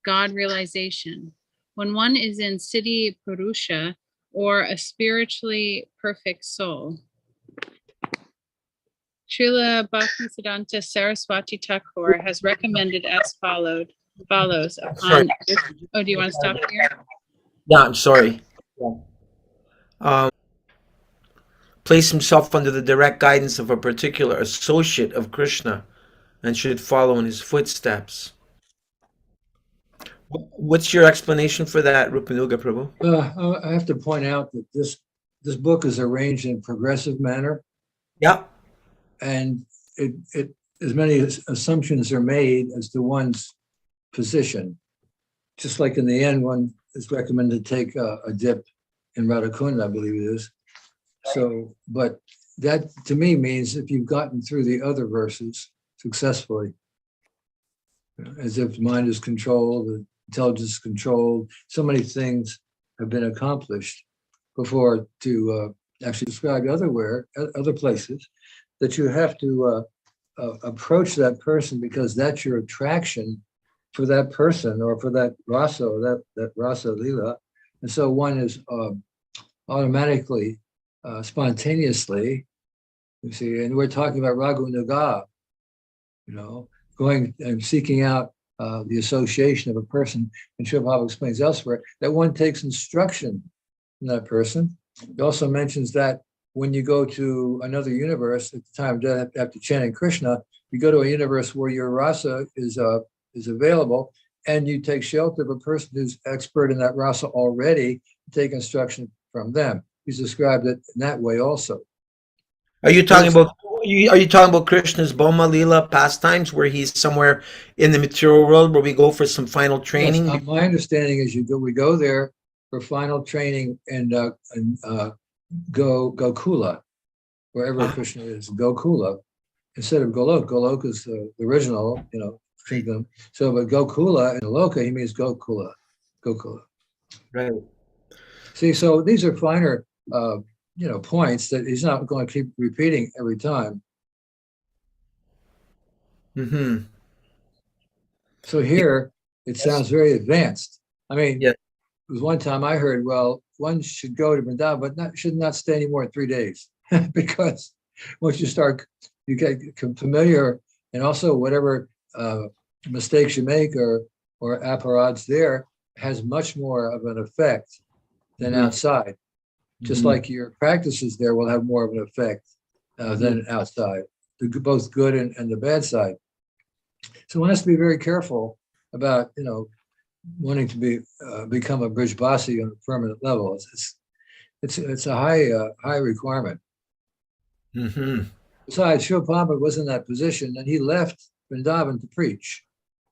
God realization. When one is in Siddhi Purusha, or a spiritually perfect soul. Srila Bhaktisiddhanta Saraswati Thakur has recommended as follows upon. Oh, do you want to stop here? Yeah, I'm sorry. Place himself under the direct guidance of a particular associate of Krishna and should follow in his footsteps. What's your explanation for that, Rupanuga Prabhu? I have to point out that this book is arranged in progressive manner. Yeah. And as many assumptions are made as to one's position. Just like in the end, one is recommended to take a dip in Radhakunda, I believe it is. So, but that to me means if you've gotten through the other verses successfully, as if the mind is controlled, the intelligence is controlled, so many things have been accomplished before to actually describe other places, that you have to approach that person because that's your attraction for that person or for that rasa or that rasa lila. And so one is automatically, spontaneously, you see, and we're talking about Ragu Naga, going and seeking out the association of a person. And Srila Prabhupada explains elsewhere that one takes instruction from that person. He also mentions that when you go to another universe at the time of death, after chanting Krishna, you go to a universe where your rasa is available, and you take shelter of a person who's expert in that rasa already, take instruction from them. He's described it in that way also. Are you talking about Krishna's Boma Lila pastimes, where he's somewhere in the material world where we go for some final training? Yes, my understanding is we go there for final training and Gokula, wherever Krishna is, Gokula, instead of Golok. Golok is the original, kingdom. So, but Gokula in Loka, he means Gokula. Right. See, so these are finer, points that he's not going to keep repeating every time. Mm-hmm. So here, it sounds very advanced. I mean, Yeah. There was one time I heard, well, one should go to Vrindavan, but should not stay any more than 3 days because once you get familiar, and also whatever mistakes you make or apparatus there has much more of an effect than outside. Just like your practices there will have more of an effect than outside, both good and the bad side. So one has to be very careful about, wanting to become a Brijbasi on a permanent level. It's a high requirement. Mm-hmm. Besides, Srila Prabhupada was in that position, and he left Vrindavan to preach.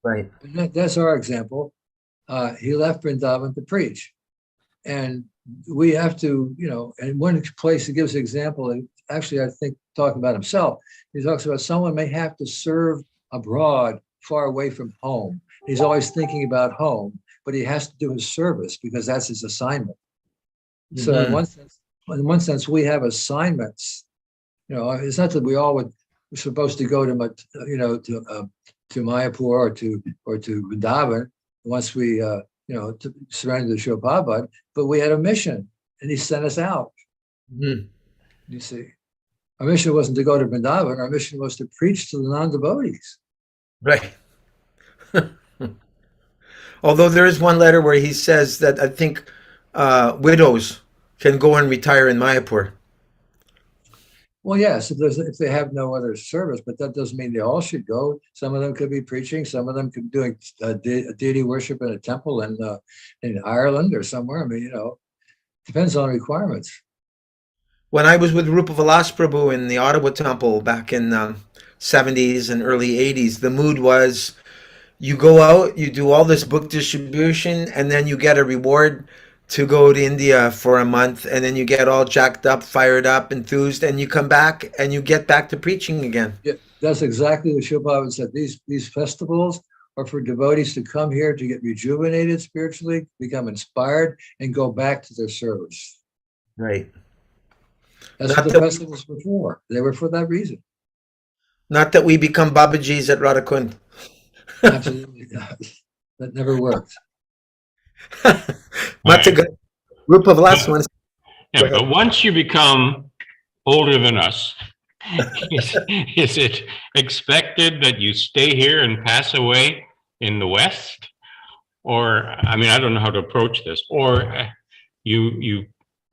Right. And that's our example. He left Vrindavan to preach, and we have to, and one place he gives an example, and actually I think talking about himself, he talks about someone may have to serve abroad, far away from home. He's always thinking about home, but he has to do his service because that's his assignment. So in one sense, we have assignments. It's not that we're supposed to go to Mayapur or to Vrindavan once we to surrender to Srila Prabhupada, but we had a mission, and he sent us out. Mm-hmm. You see, our mission wasn't to go to Vrindavan. Our mission was to preach to the non-devotees. Right. Although there is one letter where he says that I think widows can go and retire in Mayapur. Well, yes, if they have no other service, but that doesn't mean they all should go. Some of them could be preaching. Some of them could be doing deity worship in a temple in Ireland or somewhere. I mean, depends on requirements. When I was with Rupa Vilas Prabhu in the Ottawa temple back in 70s and early 80s, the mood was you go out, you do all this book distribution, and then you get a reward to go to India for a month, and then you get all jacked up, fired up, enthused, and you come back and you get back to preaching again. Yeah, that's exactly what Srila Prabhupada said. These festivals are for devotees to come here to get rejuvenated spiritually, become inspired, and go back to their service. Right. That's what the festivals were for. They were for that reason. Not that we become Babajis at Radhakund. Absolutely not. That never worked. Not to go. Rupa Vilas one. Yeah, but once you become older than us, is it expected that you stay here and pass away in the West? Or, I mean, I don't know how to approach this. Or you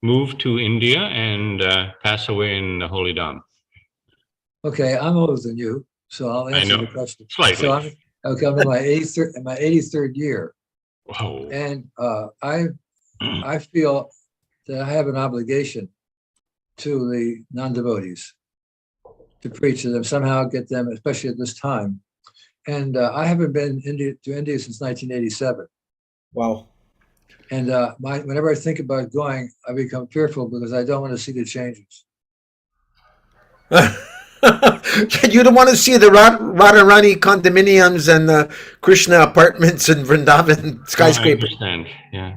move to India and pass away in the Holy Dham? Okay, I'm older than you, so I'll answer the question. Slightly. So I'm in my 83rd year. Whoa. And I feel that I have an obligation to the non-devotees. to preach to them, somehow get them, especially at this time. And I haven't been to India since 1987. Wow. And whenever I think about going, I become fearful because I don't want to see the changes. You don't want to see the Radharani condominiums and the Krishna apartments in Vrindavan I skyscraper. understand. Yeah.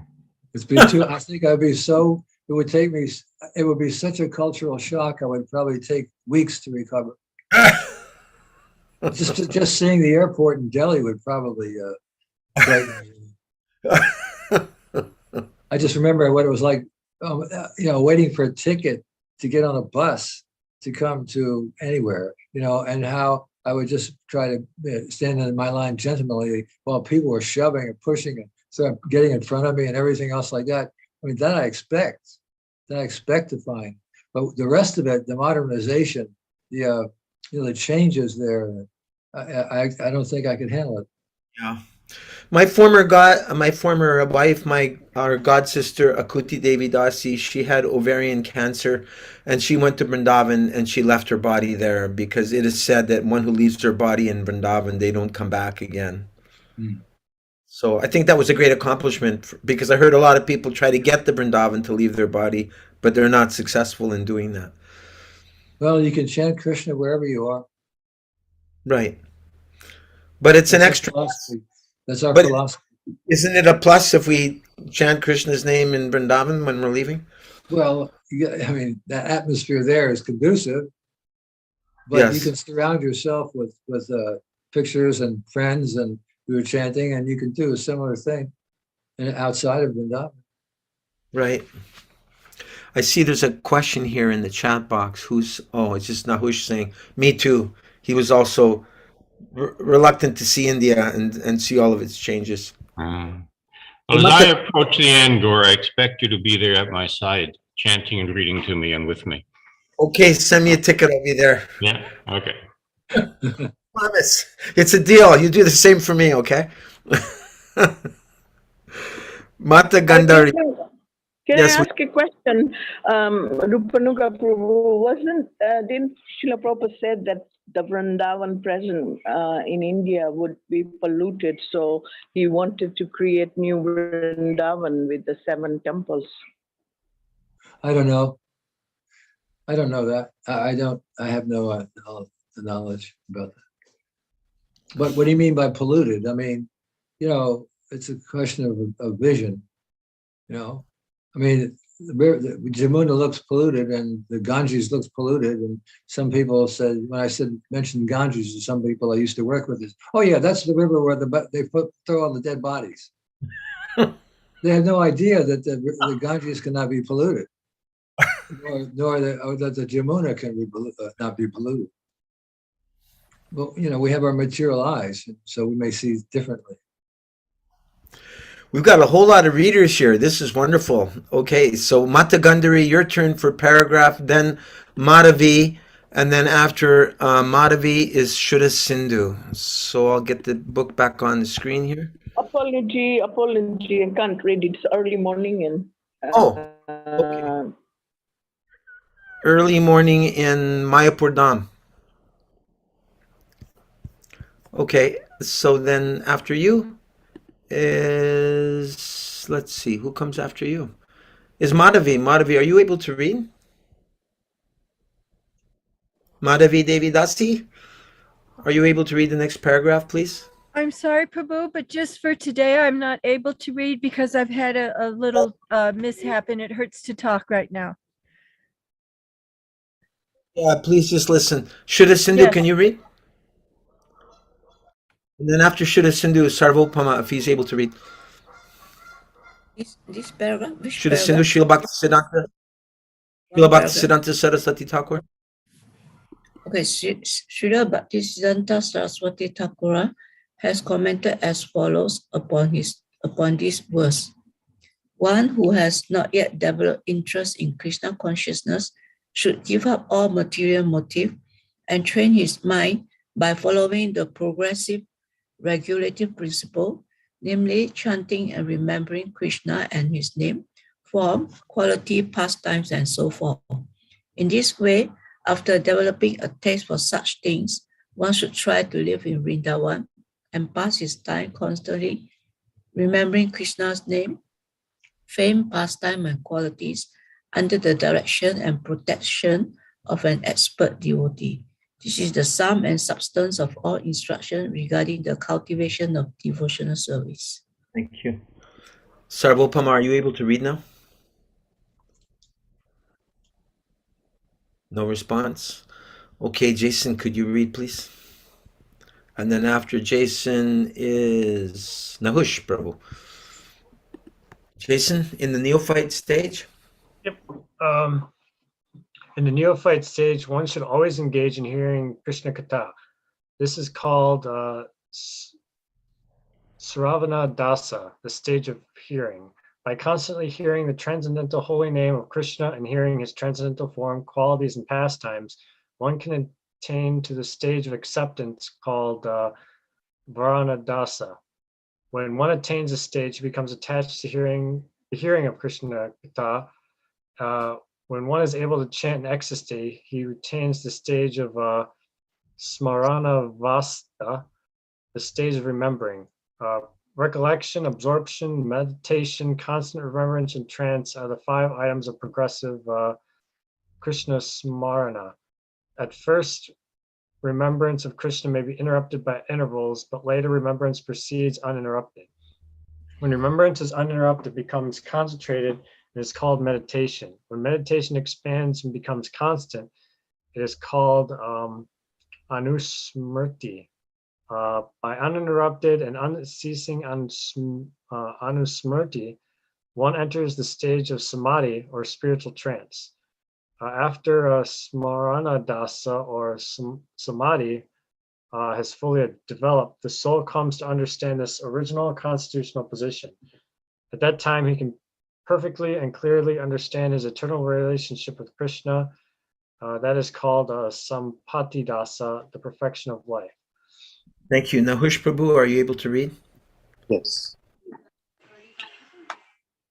It's been too. I think I'd be so. It would take me. It would be such a cultural shock. I would probably take weeks to recover. Just seeing the airport in Delhi would probably frighten me. I just remember what it was like, waiting for a ticket to get on a bus to come to anywhere, and how I would just try to stand in my line gentlemanly while people were shoving and pushing and so getting in front of me and everything else like that. I mean, that I expect to find, but the rest of it, the modernization, the changes there, I don't think I could handle it. Yeah. My former wife, our god sister Akuti Devi Dasi, she had ovarian cancer, and she went to Vrindavan and she left her body there because it is said that one who leaves their body in Vrindavan, they don't come back again. Mm. So I think that was a great accomplishment because I heard a lot of people try to get the Vrindavan to leave their body, but they're not successful in doing that. Well, you can chant Krishna wherever you are. Right. But it's an extra. That's our But philosophy. isn't it a plus if we chant Krishna's name in Vrindavan when we're leaving? Well, I mean, the atmosphere there is conducive, but Yes. you can surround yourself with pictures and friends and who are chanting, and you can do a similar thing outside of Vrindavan. Right. I see there's a question here in the chat box. It's just Nahush saying, me too. He was also reluctant to see India and see all of its changes. Well, as I approach the end, Gaura, I expect you to be there at my side, chanting and reading to me and with me. Okay, send me a ticket. I'll be there. Yeah. Okay. Promise. It's a deal. You do the same for me, okay? Mata Gandhari. Can Yes, I ask a question? Rupanuga Prabhu, didn't Srila Prabhupada said that the Vrindavan present in India would be polluted, so he wanted to create new Vrindavan with the 7 temples? I don't know. I don't know that. I have no knowledge about that. But what do you mean by polluted? I mean, it's a question of vision. I mean, the Jamuna looks polluted and the Ganges looks polluted. And some people said, when I mentioned Ganges to some people I used to work with, oh yeah, that's the river where they throw all the dead bodies. They have no idea that the Ganges cannot be polluted, nor that the Jamuna can not be polluted. Well, we have our material eyes, so we may see differently. We've got a whole lot of readers here. This is wonderful. Okay, so Mata Gandhari, your turn for paragraph, then Madhavi, and then after Madhavi is Shuddha Sindhu. So I'll get the book back on the screen here. Apology, I can't read it. It's early morning and okay. Early morning in Mayapur Dham. Okay, so then after you is, let's see, who comes after you? Is Madhavi. Madhavi, are you able to read? Madhavi Devi Dasi, are you able to read the next paragraph, please? I'm sorry, Prabhu, but just for today, I'm not able to read because I've had a little mishap and it hurts to talk right now. Yeah, please just listen. Shuddha Sindhu, Yes. Can you read? And then after Shuddha Sindhu, Sarvopama, if he's able to read. This paragraph? Which Shuddha Sindhu, paragraph? Srila Bhaktisiddhanta Saraswati Thakur. Okay, Srila Bhaktisiddhanta Saraswati Thakur has commented as follows upon this verse. One who has not yet developed interest in Krishna consciousness should give up all material motive and train his mind by following the progressive regulative principle, namely chanting and remembering Krishna and his name, form, quality, pastimes, and so forth. In this way, After developing a taste for such things, one should try to live in Vrindavan and pass his time constantly remembering Krishna's name, fame, pastime, and qualities under the direction and protection of an expert devotee. This is the sum and substance of all instruction regarding the cultivation of devotional service. Thank you. Sarvopama, are you able to read now? No response. Okay, Jason, could you read, please? And then after Jason is Nahush Prabhu. Jason, in the Neophyte stage? Yep. In the Neophyte stage, one should always engage in hearing Krishna Katha. This is called Sravana Dasa, the stage of hearing. By constantly hearing the transcendental holy name of Krishna and hearing his transcendental form, qualities, and pastimes, one can attain to the stage of acceptance called Varana Dasa. When one attains this stage, he becomes attached to the hearing of Krishna Katha. When one is able to chant in ecstasy, he retains the stage of Smarana Vasta, the stage of remembering. Recollection, absorption, meditation, constant remembrance, and trance are the 5 items of progressive Krishna Smarana. At first, remembrance of Krishna may be interrupted by intervals, but later remembrance proceeds uninterrupted. When remembrance is uninterrupted, it becomes concentrated and is called meditation. When meditation expands and becomes constant, it is called anusmrti. By uninterrupted and unceasing anusmrti, one enters the stage of samadhi or spiritual trance. After smarana dasa or samadhi has fully developed, the soul comes to understand this original constitutional position. At that time, he can perfectly and clearly understand his eternal relationship with Krishna. That is called sampati dasa, the perfection of life. Thank you. Nahush Prabhu, are you able to read? Yes.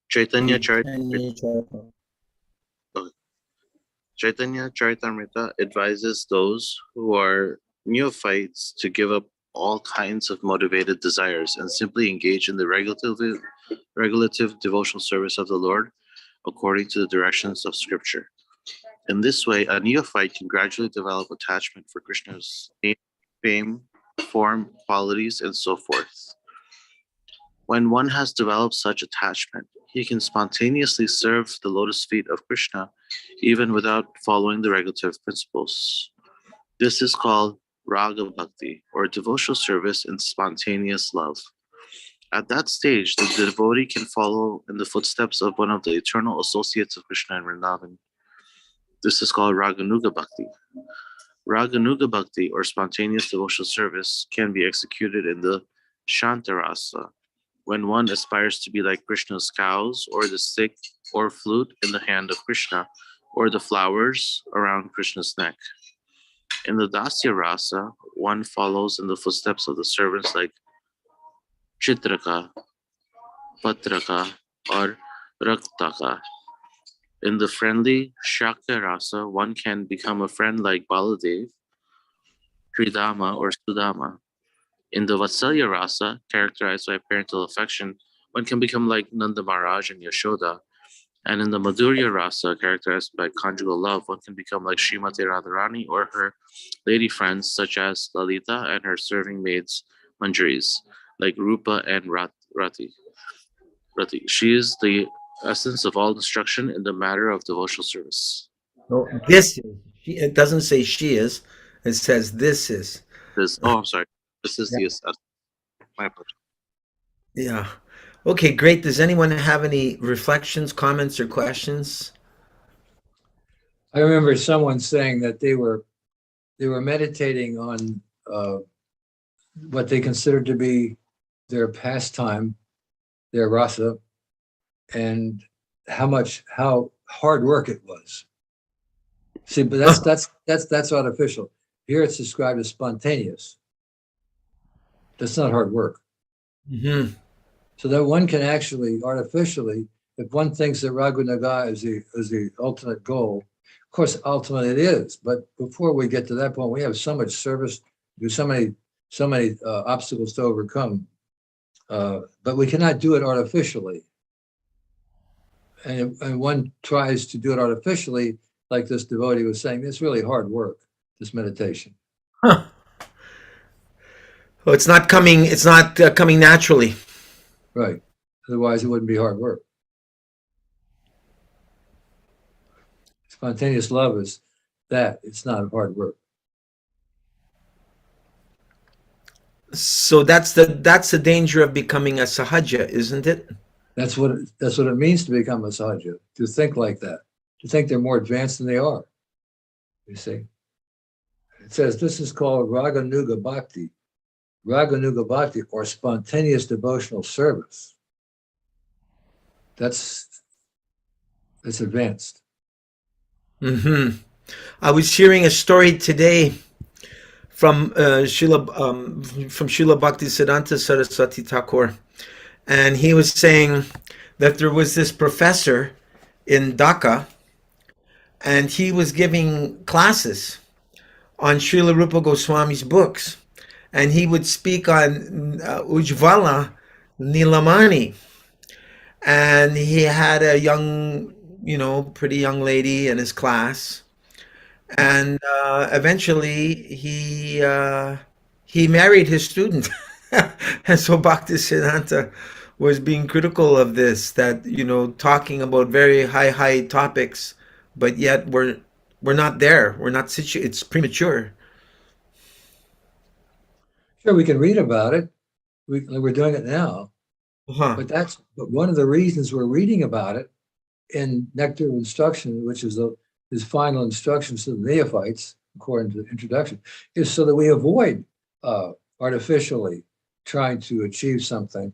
Chaitanya Charitamrita advises those who are neophytes to give up all kinds of motivated desires and simply engage in the regulative devotional service of the Lord according to the directions of Scripture. In this way, a neophyte can gradually develop attachment for Krishna's name, fame, form, qualities, and so forth. When one has developed such attachment, he can spontaneously serve the lotus feet of Krishna even without following the regulative principles. This is called Raga Bhakti, or devotional service in spontaneous love. At that stage, the devotee can follow in the footsteps of one of the eternal associates of Krishna in Vrindavan. This is called Raganuga Bhakti. Raganuga Bhakti, or spontaneous devotional service, can be executed in the Shantarasa, when one aspires to be like Krishna's cows, or the stick or flute in the hand of Krishna, or the flowers around Krishna's neck. In the Dasya Rasa, one follows in the footsteps of the servants like Chitraka, Patraka, or Raktaka. In the friendly Shakya Rasa, one can become a friend like Baladev, Tridama, or Sudama. In the Vatsalya Rasa, characterized by parental affection, one can become like Nanda Maharaj and Yashoda. And in the Madhurya Rasa, characterized by conjugal love, one can become like Srimati Radharani or her lady friends, such as Lalita and her serving maids, Manjaris, like Rupa and Rati. She is the essence of all instruction in the matter of devotional service. No, this is. It doesn't say she is. It says this is. I'm sorry. This is the essence. My apologies. Yeah. Okay, great. Does anyone have any reflections, comments, or questions? I remember someone saying that they were meditating on what they considered to be their pastime, their rasa, and how hard work it was. See, but that's artificial. Here it's described as spontaneous. That's not hard work. Mm-hmm. So that one can actually artificially, if one thinks that Raghunaga is the ultimate goal, course, ultimately it is, but before we get to that point, we have so much service, there's so many obstacles to overcome, but we cannot do it artificially. And one tries to do it artificially, like this devotee was saying, it's really hard work, this meditation. Huh. Well, it's not coming naturally. Right. Otherwise, it wouldn't be hard work. Spontaneous love is that. It's not hard work. So that's the danger of becoming a sahaja, isn't it? That's what it means to become a sahaja, to think like that, to think they're more advanced than they are. You see? It says this is called Raganuga Bhakti. Raganuga Bhakti, or spontaneous devotional service. That's advanced. Mm-hmm. I was hearing a story today from Srila Bhaktisiddhanta Saraswati Thakur, and he was saying that there was this professor in Dhaka, and he was giving classes on Srila Rupa Goswami's books, and he would speak on Ujvala Nilamani, and he had a young, pretty young lady in his class, and eventually he married his student. And so Bhaktisiddhanta was being critical of this, that talking about very high topics, but yet we're not there, we're not situated, it's premature. Sure, we can read about it. We're doing it now. Uh-huh. But one of the reasons we're reading about it in Nectar of Instruction, which is his final instructions to the neophytes, according to the introduction, is so that we avoid artificially trying to achieve something.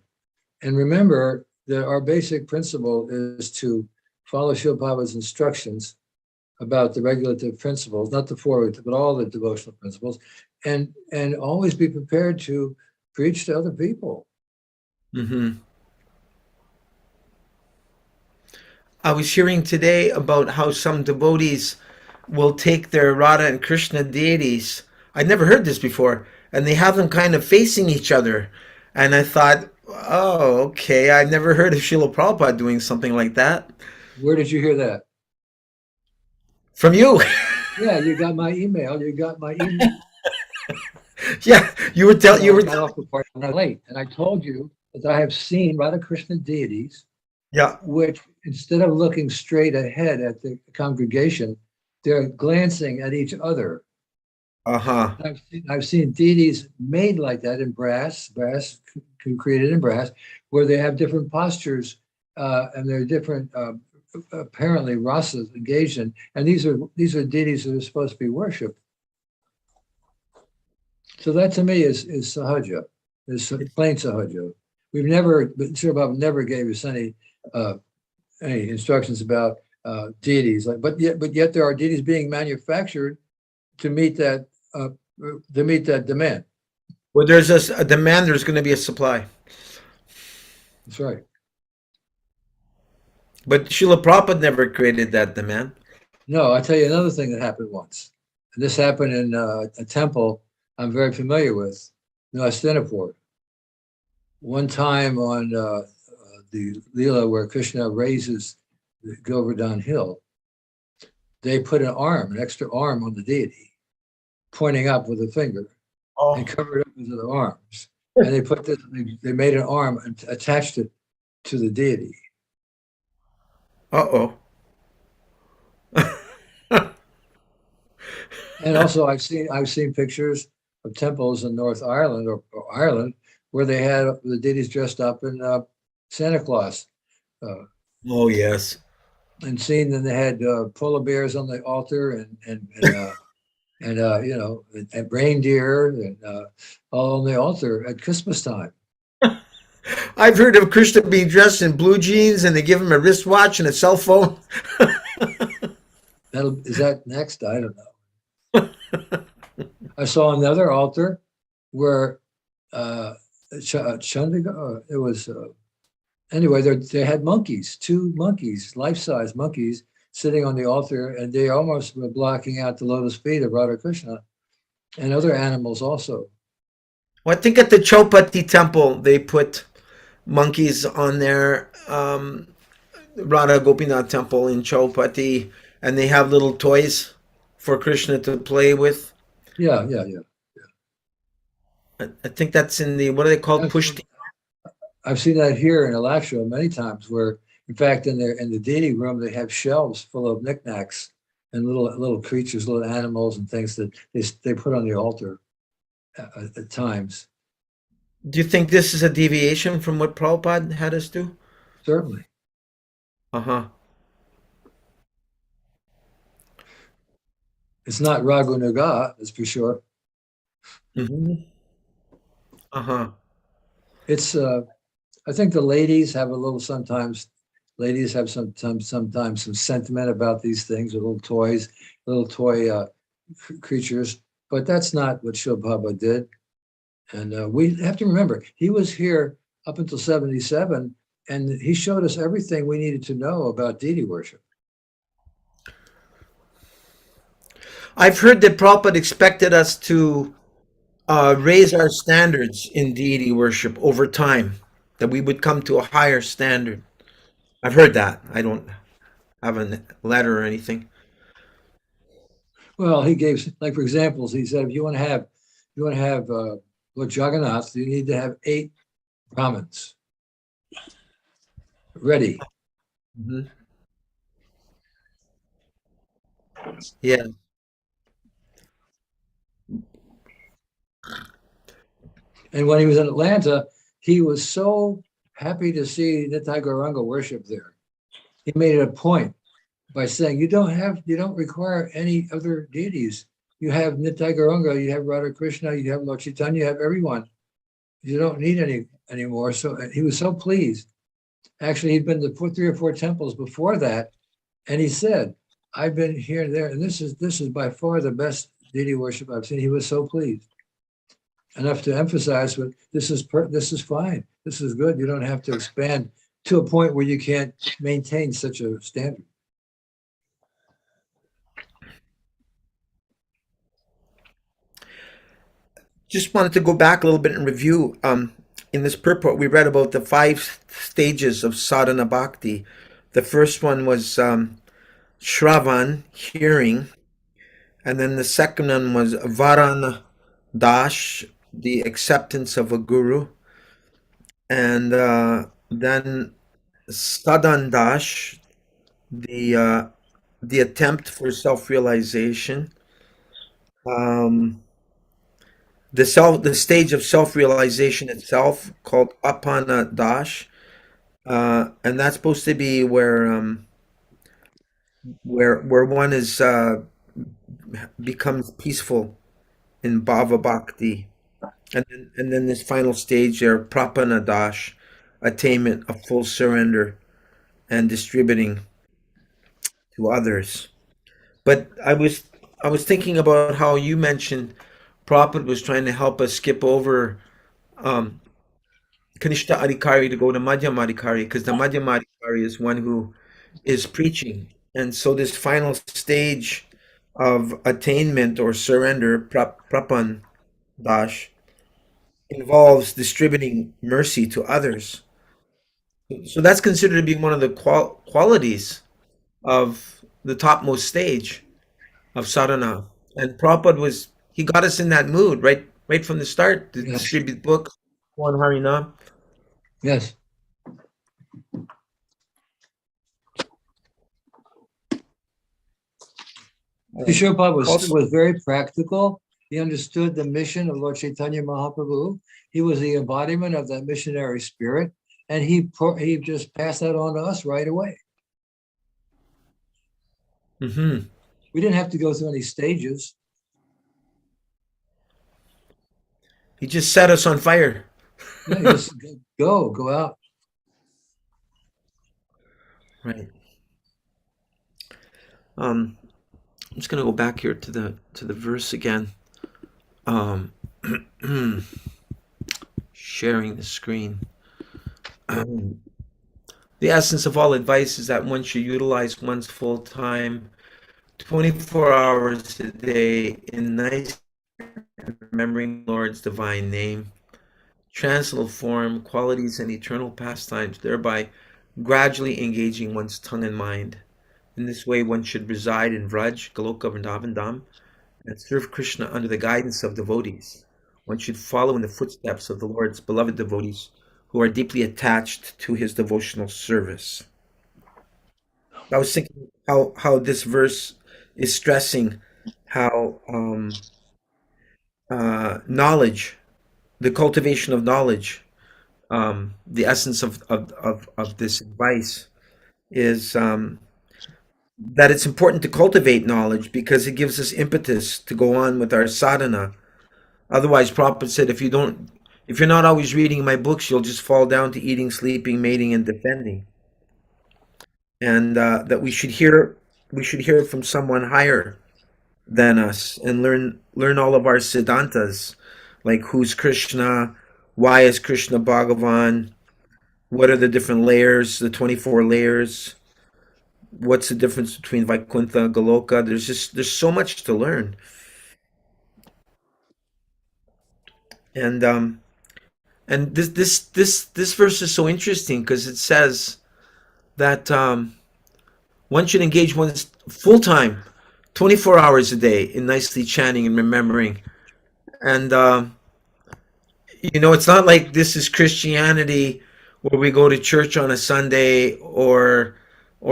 And remember that our basic principle is to follow Srila Prabhupada's instructions about the regulative principles, not the four, but all the devotional principles, and always be prepared to preach to other people. Mm-hmm. I was hearing today about how some devotees will take their Radha and Krishna deities. I'd never heard this before, and they have them kind of facing each other. And I thought, oh, okay, I've never heard of Srila Prabhupada doing something like that. Where did you hear that? From you. Yeah, you got my email. Yeah, you were telling. Off the part late, and I told you that I have seen Radha Krishna deities. Yeah. Which, instead of looking straight ahead at the congregation, they're glancing at each other. Uh-huh. I've seen deities made like that in brass created in brass, where they have different postures, and there are different apparently rasas engaged in, and these are deities that are supposed to be worshipped. So that to me is sahaja, is plain sahaja. We've never, but Srila Prabhupada never gave us any instructions about deities. But yet there are deities being manufactured to meet that demand. Where there's a demand, there's going to be a supply. That's right. But Srila Prabhupada never created that demand. No, I'll tell you another thing that happened once. And this happened in a temple I'm very familiar with, Hastinapur. One time on the Leela where Krishna raises the Govardhan hill, they put an extra arm on the deity, pointing up with a finger, and covered up with other arms. And they made an arm and attached it to the deity. Uh-oh. And also I've seen pictures of temples in North Ireland or Ireland where they had the deities dressed up in Santa Claus. Oh yes. And seen that they had polar bears on the altar and reindeer and all on the altar at Christmas time. I've heard of Krishna being dressed in blue jeans and they give him a wristwatch and a cell phone. Is that next? I don't know. I saw another altar where Chandigarh, it was, anyway, they had monkeys, 2 monkeys, life-size monkeys, sitting on the altar, and they almost were blocking out the lotus feet of Radha Krishna and other animals also. Well, I think at the Chopati temple they put monkeys on there. Radha Gopinath temple in Chopati, and they have little toys for Krishna to play with. Yeah. I think that's in the, what are they called? Pushti. I've seen that here in Elastra many times, where, in fact, in the deity room, they have shelves full of knickknacks and little creatures, little animals, and things that they put on the altar at times. Do you think this is a deviation from what Prabhupada had us do? Certainly, Uh-huh. it's not Ragu Naga, that's for sure. Mm-hmm. Uh-huh. It's I think the ladies have a little sometimes. Ladies have sometimes some sentiment about these things, or little toy creatures. But that's not what Srila Prabhupada did. And we have to remember, he was here up until 77, and he showed us everything we needed to know about deity worship. I've heard that Prabhupada expected us to raise our standards in deity worship over time, that we would come to a higher standard. I've heard that. I don't have a letter or anything. Well, he gave, like, for examples, he said, if you want to have Lord Jagannath, you need to have 8 Brahmins ready. Mm-hmm. Yeah. And when he was in Atlanta, he was so happy to see Nitai Gauranga worship there. He made it a point by saying, you don't require any other deities. You have Nitai Gauranga, you have Radha Krishna, you have Lord Chaitanya, you have everyone. You don't need any anymore. So he was so pleased. Actually, he'd been to 3 or 4 temples before that, and he said, I've been here and there, and this is by far the best deity worship I've seen. He was so pleased. Enough to emphasize, but this is fine. This is good. You don't have to expand to a point where you can't maintain such a standard. Just wanted to go back a little bit and review. In this purport, we read about the 5 stages of sadhana bhakti. The first one was Shravan, hearing, and then the second one was Varan Dash, the acceptance of a guru, and then Sadan Dash, the attempt for self-realization, the stage of self-realization itself called Apana Dash, and that's supposed to be where one is becomes peaceful in bhava bhakti, and then this final stage there, Prapana Dash, attainment of full surrender and distributing to others. But I was thinking about how you mentioned Prabhupada was trying to help us skip over Kanishta Adhikari to go to Madhyama Adhikari, because the Madhyama Adhikari is one who is preaching. And so this final stage of attainment or surrender, Prapan Dash, involves distributing mercy to others. So that's considered to be one of the qualities of the topmost stage of sadhana. And Prabhupada he got us in that mood right from the start to distribute books, one Harinam. Yes. Srila Prabhupada was very practical. He understood the mission of Lord Chaitanya Mahaprabhu. He was the embodiment of that missionary spirit, and he just passed that on to us right away. Mm-hmm. We didn't have to go through any stages. He just set us on fire. Yeah, just go out. Right. I'm just gonna go back here to the verse again. Sharing the screen. The essence of all advice is that one should utilize one's full time, 24 hours a day in nice remembering the Lord's divine name, transcendental form, qualities, and eternal pastimes, thereby gradually engaging one's tongue and mind. In this way, one should reside in Vraj, Goloka, Vrindavan, Dham, and serve Krishna under the guidance of devotees. One should follow in the footsteps of the Lord's beloved devotees who are deeply attached to his devotional service. I was thinking how this verse is stressing how knowledge, the cultivation of knowledge, the essence of this advice is that it's important to cultivate knowledge because it gives us impetus to go on with our sadhana. Otherwise, Prabhupada said, if you're not always reading my books, you'll just fall down to eating, sleeping, mating, and defending. And that we should hear it from someone higher than us and learn all of our siddhantas, like who's Krishna, why is Krishna Bhagavan, what are the different layers, the 24 layers, what's the difference between Vaikuntha and Goloka. There's so much to learn. And this verse is so interesting because it says that one should engage one's full time, 24 hours a day in nicely chanting and remembering. And it's not like this is Christianity where we go to church on a Sunday or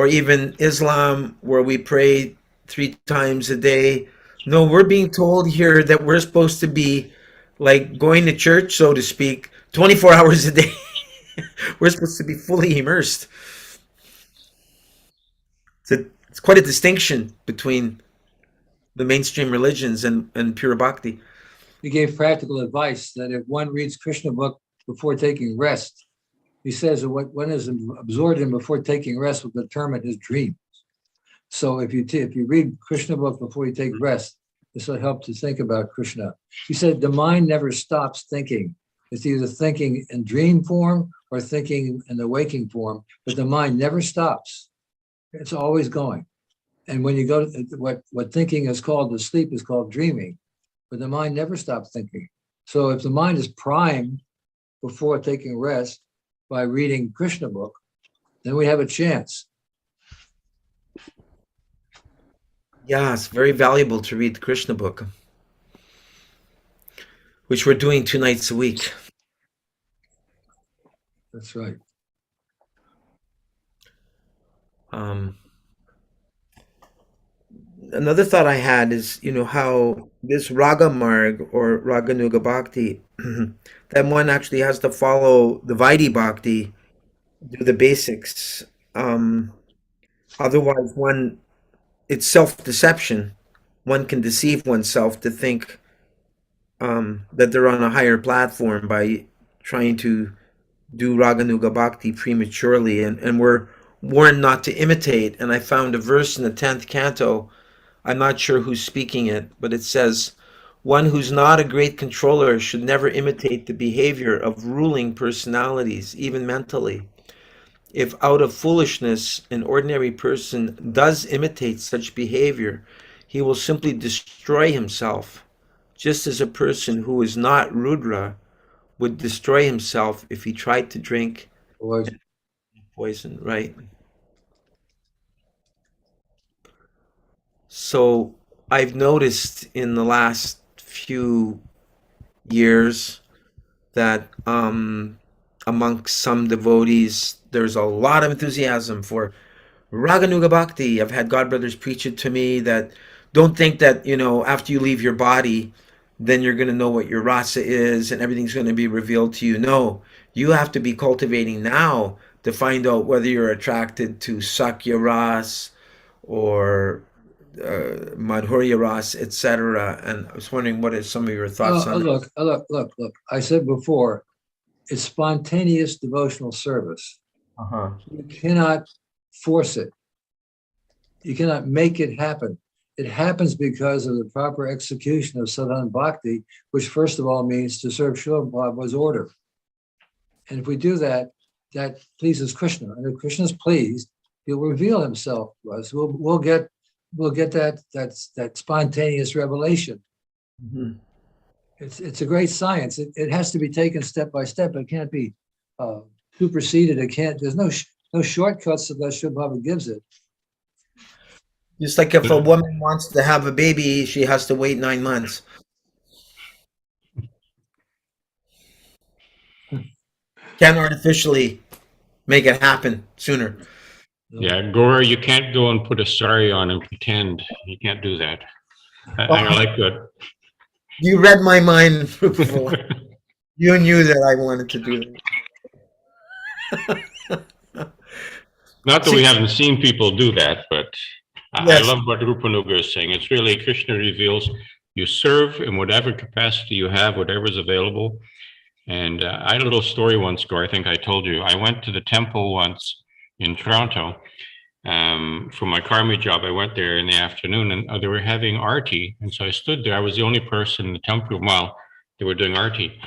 even Islam where we pray 3 times a day. No, we're being told here that we're supposed to be like going to church, so to speak, 24 hours a day. We're supposed to be fully immersed. It's quite a distinction between the mainstream religions and pure bhakti. He gave practical advice that if one reads Krishna book before taking rest, he says that what one is absorbed in before taking rest will determine his dreams. So if you read Krishna book before you take rest, this will help to think about Krishna. He said the mind never stops thinking. It's either thinking in dream form or thinking in the waking form, but the mind never stops. It's always going. And when you go to what thinking is called to sleep is called dreaming, but the mind never stops thinking. So if the mind is primed before taking rest by reading Krishna book, then we have a chance. Yeah, it's very valuable to read the Krishna book, which we're doing 2 nights a week. That's right. Another thought I had is, how this Raga Marg or Raganuga Bhakti, that one actually has to follow the Vaidhi Bhakti, do the basics. Otherwise, it's self-deception. One can deceive oneself to think that they're on a higher platform by trying to do Raganuga Bhakti prematurely, and we're warned not to imitate. And I found a verse in the 10th canto. I'm not sure who's speaking it, but it says, one who's not a great controller should never imitate the behavior of ruling personalities, even mentally. If out of foolishness an ordinary person does imitate such behavior, he will simply destroy himself, just as a person who is not Rudra would destroy himself if he tried to drink poison, right? So I've noticed in the last few years that amongst some devotees, there's a lot of enthusiasm for Raganuga Bhakti. I've had godbrothers preach it to me that don't think that, after you leave your body, then you're going to know what your rasa is and everything's going to be revealed to you. No, you have to be cultivating now to find out whether you're attracted to Sakya Ras or Madhurya Ras, etc. And I was wondering, what are some of your thoughts on that? Look. I said before, it's spontaneous devotional service. You cannot force it. You cannot make it happen. It happens because of the proper execution of Sadhana Bhakti, which first of all means to serve Srila Prabhupada's order. And if we do that, that pleases Krishna. And if Krishna is pleased, he'll reveal himself to us. We'll get that spontaneous revelation. Mhm. It's a great science. It has to be taken step by step. It can't be superseded. It can't. There's no shortcuts unless Shubhava gives it. Just like if a woman wants to have a baby, she has to wait 9 months. Can't artificially make it happen sooner. Yeah, Gaura, you can't go and put a sari on and pretend. You can't do that. I like that. You read my mind, Fruitful. You knew that I wanted to do that. Not that we haven't seen people do that, but Yes. I love what Rupanuga is saying. It's really Krishna reveals you serve in whatever capacity you have, whatever's available. And I had a little story once, Gaura, I think I told you. I went to the temple once in Toronto for my karma job. I went there in the afternoon and they were having arti. And so I stood there. I was the only person in the temple while they were doing arti.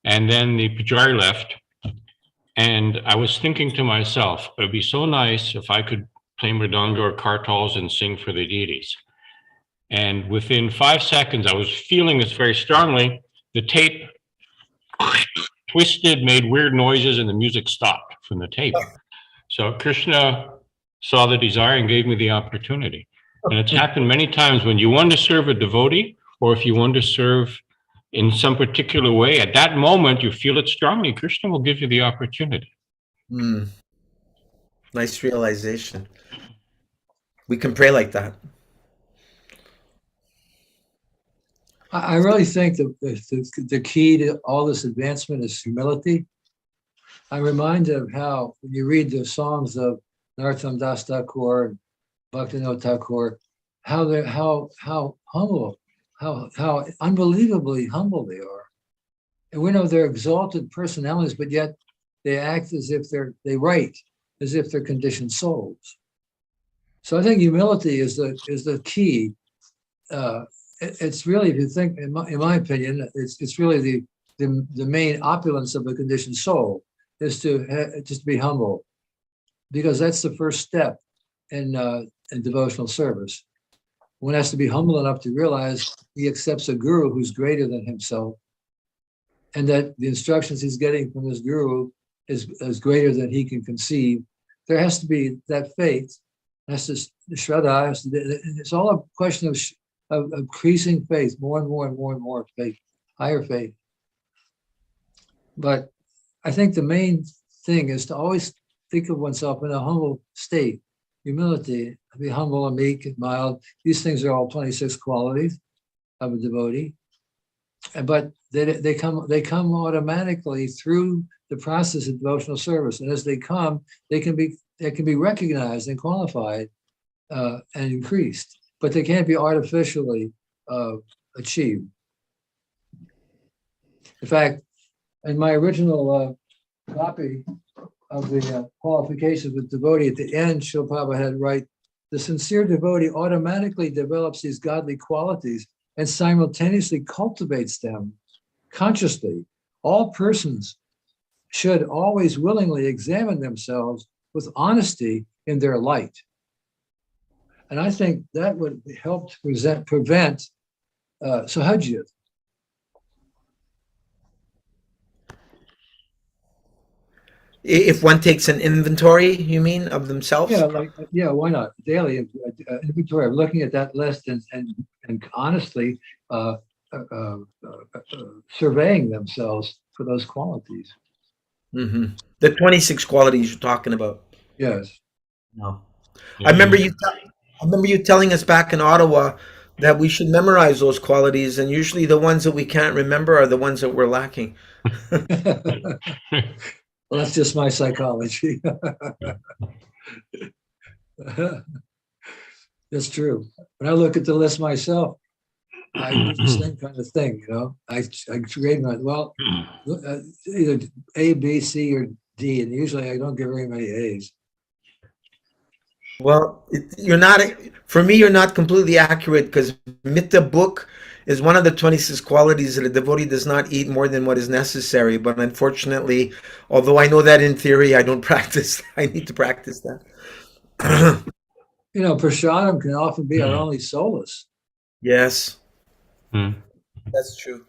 And then the pujari left. And I was thinking to myself, it would be so nice if I could play mridanga or kartals and sing for the deities. And within 5 seconds, I was feeling this very strongly. The tape twisted, made weird noises, and the music stopped from the tape. So Krishna saw the desire and gave me the opportunity. And it's happened many times when you want to serve a devotee, or if you want to serve in some particular way, at that moment, you feel it strongly, Krishna will give you the opportunity. Nice realization. We can pray like that. I really think the key to all this advancement is humility. I'm reminded of how, when you read the songs of Narottam Das Thakur and Bhaktivinoda Thakur, how humble, how unbelievably humble they are. And we know they're exalted personalities, but yet they act as if they write as if they're conditioned souls. So I think humility is the key. It's really, if you think, in my opinion, it's really the main opulence of a conditioned soul is to just be humble, because that's the first step in devotional service. One has to be humble enough to realize he accepts a guru who's greater than himself, and that the instructions he's getting from this guru is greater than he can conceive. There has to be that faith. That's just Shraddha. It's all a question of increasing faith, more and more and more and more faith, higher faith. But I think the main thing is to always think of oneself in a humble state, humility, be humble and meek and mild. These things are all 26 qualities of a devotee. But they come automatically through the process of devotional service. And as they come, they can be recognized and qualified and increased, but they can't be artificially achieved. In fact, in my original copy of the qualifications with devotee, at the end, Srila Prabhupada had write, the sincere devotee automatically develops these godly qualities and simultaneously cultivates them consciously. All persons should always willingly examine themselves with honesty in their light. And I think that would help to prevent sahajiyat. If one takes an inventory, you mean, of themselves? Yeah, why not? Daily inventory of looking at that list and honestly surveying themselves for those qualities. Mm-hmm. The 26 qualities you're talking about. Yes. No. I remember you telling us back in Ottawa that we should memorize those qualities, and usually the ones that we can't remember are the ones that we're lacking. Well, that's just my psychology. That's true. When I look at the list myself, I do the same kind of thing, I grade my, either A, B, C, or D, and usually I don't get very many A's. Well, you're not completely accurate, because Mitta book is one of the 26 qualities that a devotee does not eat more than what is necessary. But unfortunately, although I know that in theory, I don't practice. I need to practice that. You know, prasadam can often be our only solace. Yes, Mm. that's true.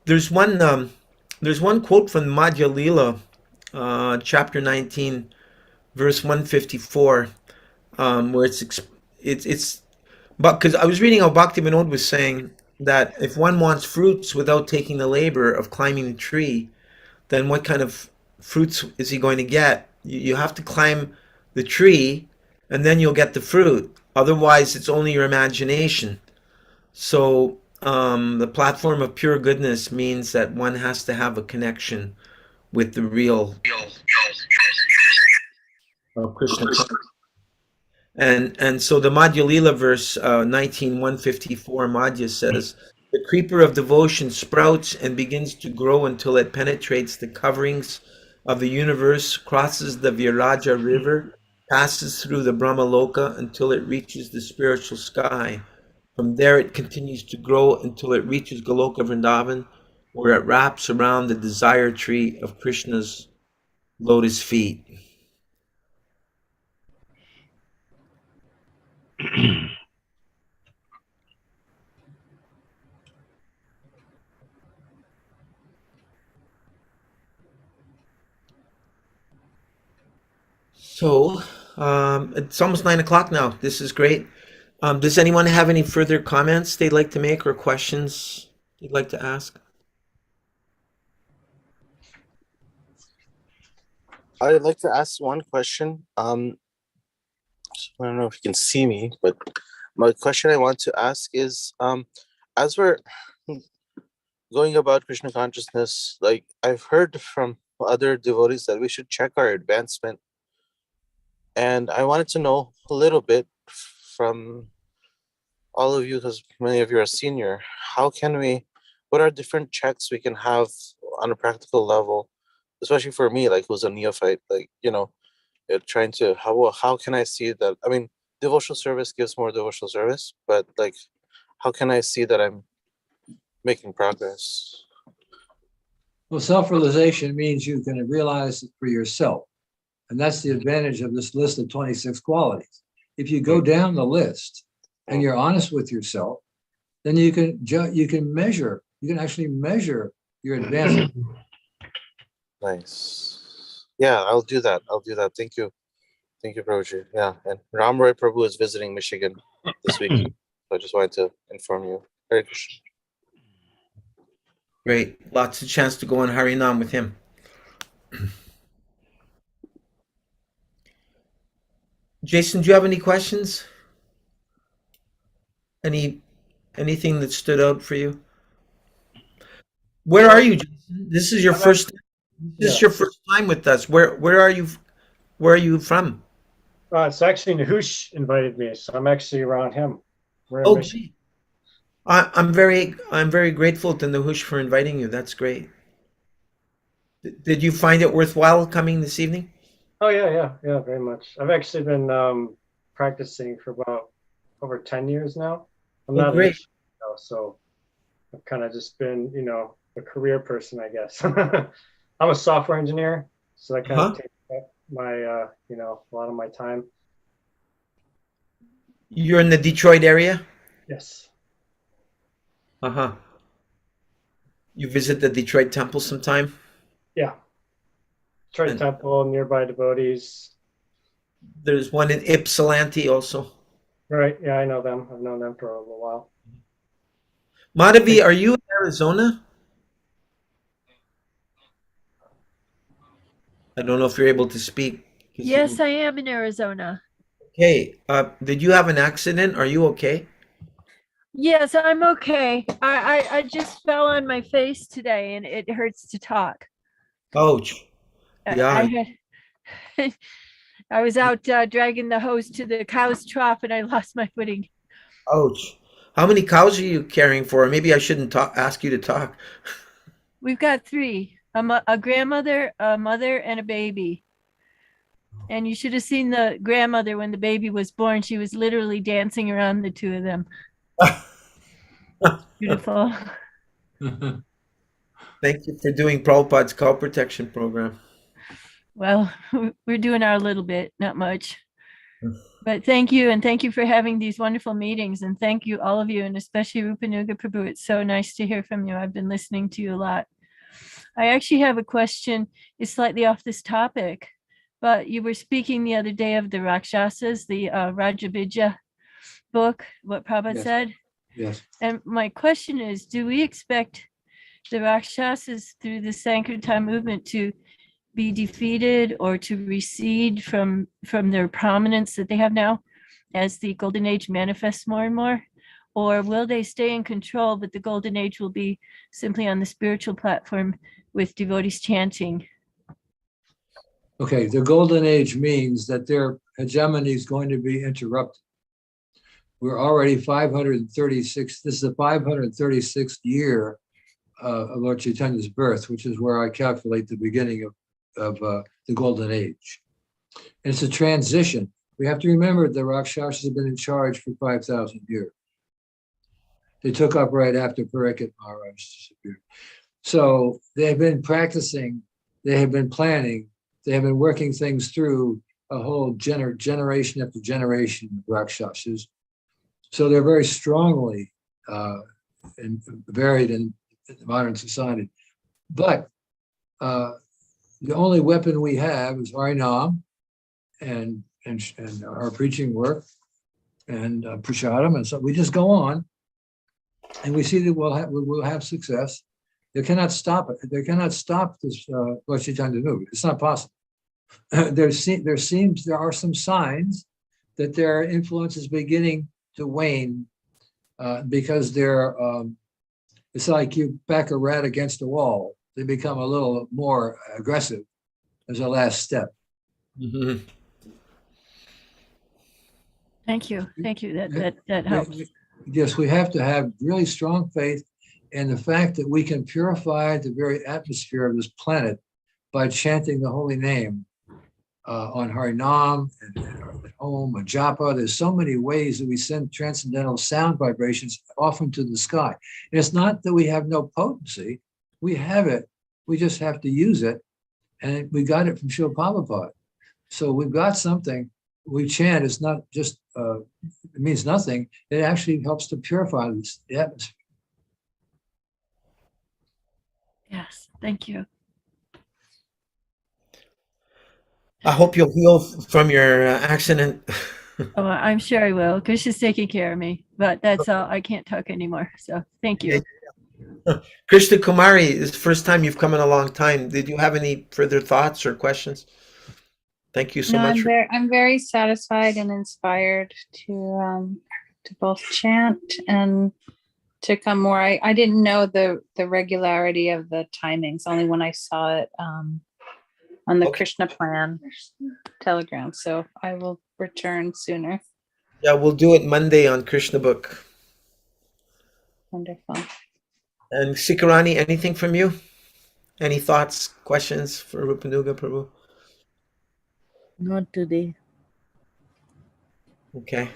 There's one quote from Madhya Lila, chapter 19, verse 154, where it's but because I was reading how Bhakti Vinod was saying that if one wants fruits without taking the labor of climbing the tree, then what kind of fruits is he going to get? You have to climb the tree, and then you'll get the fruit. Otherwise, it's only your imagination. So the platform of pure goodness means that one has to have a connection with the real of Krishna. And so the Madhya Lila verse 19:154 Madhya says, the creeper of devotion sprouts and begins to grow until it penetrates the coverings of the universe, crosses the Viraja river, passes through the Brahmaloka until it reaches the spiritual sky. From there it continues to grow until it reaches Goloka Vrindavan, where it wraps around the desire tree of Krishna's lotus feet. So it's almost 9 o'clock now. This is great. Does anyone have any further comments they'd like to make or questions you'd like to ask? I'd like to ask one question. I don't know if you can see me, but my question I want to ask is, as we're going about Krishna consciousness, like I've heard from other devotees that we should check our advancement. And I wanted to know a little bit from all of you, because many of you are senior, what are different checks we can have on a practical level, especially for me, like who's a neophyte, like, trying to, how can I see that? I mean, devotional service gives more devotional service, but like, how can I see that I'm making progress? Well, self-realization means you can realize it for yourself. And that's the advantage of this list of 26 qualities. If you go down the list and you're honest with yourself, then you can actually measure your advancement. Nice. Yeah, I'll do that. Thank you. Thank you, Prabhuji. Yeah, and Ram Roy Prabhu is visiting Michigan this week. So I just wanted to inform you. Hare Krishna. Great. Lots of chance to go on Harinam with him. Jason, do you have any questions? Anything that stood out for you? Where are you, Jason? This is your first time with us. Where are you? Where are you from? It's actually Nahush invited me, so I'm actually around him. We're in Oh, Michigan. gee. I'm very grateful to Nahush for inviting you. That's great. Did you find it worthwhile coming this evening? Oh yeah, very much. I've actually been practicing for about over 10 years now. I'm not great. So I've kind of just been, a career person, I guess. I'm a software engineer, so that kind of takes up my, a lot of my time. You're in the Detroit area? Yes. You visit the Detroit temple sometime? Yeah. Detroit temple, nearby devotees. There's one in Ypsilanti also. Right. Yeah, I know them. I've known them for a little while. Madhavi, are you in Arizona? I don't know if you're able to speak. Yes, I am in Arizona. Okay. Did you have an accident? Are you okay? Yes, I'm okay. I just fell on my face today and it hurts to talk. Ouch. Yeah. I was out dragging the hose to the cow's trough and I lost my footing. Ouch. How many cows are you caring for? Maybe I shouldn't ask you to talk. We've got 3, a grandmother, a mother, and a baby. And you should have seen the grandmother when the baby was born. She was literally dancing around the two of them. Beautiful. Thank you for doing Prabhupada's cow protection program. Well, we're doing our little bit, not much. But thank you, and thank you for having these wonderful meetings, and thank you, all of you, and especially Rupanuga Prabhu. It's so nice to hear from you. I've been listening to you a lot. I actually have a question. It's slightly off this topic, but you were speaking the other day of the Rakshasas, the Rajabija book, what Prabhupada Yes. said. Yes. And my question is, do we expect the Rakshasas through the Sankirtan movement to be defeated or to recede from their prominence that they have now as the golden age manifests more and more? Or will they stay in control, but the golden age will be simply on the spiritual platform with devotees chanting? Okay, the golden age means that their hegemony is going to be interrupted. We're already 536, this is the 536th year of Lord Chaitanya's birth, which is where I calculate the beginning of the golden age. And it's a transition. We have to remember the Rakshasas have been in charge for 5,000 years. They took up right after Pariksit Maharaj disappeared. So they have been practicing, they have been planning, they have been working things through a whole generation after generation of Rakshasas. So they're very strongly varied in modern society. But the only weapon we have is Harinam and our preaching work and prasadam, and so we just go on, and we see that we'll have success. They cannot stop it. They cannot stop this Lord Chaitanya movement. It's not possible. There are some signs that their influence is beginning to wane because it's like you back a rat against a wall. They become a little more aggressive as a last step. Mm-hmm. Thank you. That helps. Yes, we have to have really strong faith in the fact that we can purify the very atmosphere of this planet by chanting the holy name on Harinam and Om and Japa. There's so many ways that we send transcendental sound vibrations off into the sky. And it's not that we have no potency. We have it. We just have to use it. And we got it from Srila Prabhupada. So we've got something. We chant. It's not just, it means nothing. It actually helps to purify the atmosphere. Yes, thank you. I hope you'll heal from your accident. Oh, I'm sure I will, because she's taking care of me. But that's all. I can't talk anymore. So thank you. Krishna Kumari, this is the first time you've come in a long time. Did you have any further thoughts or questions? Thank you so No, much. I'm very satisfied and inspired to both chant and to come more. I didn't know the regularity of the timings, only when I saw it on the Krishna Plan Telegram. So I will return sooner. Yeah, we'll do it Monday on Krishna Book. Wonderful. And Sikarani, anything from you? Any thoughts, questions for Rupanuga Prabhu? Not today. Okay.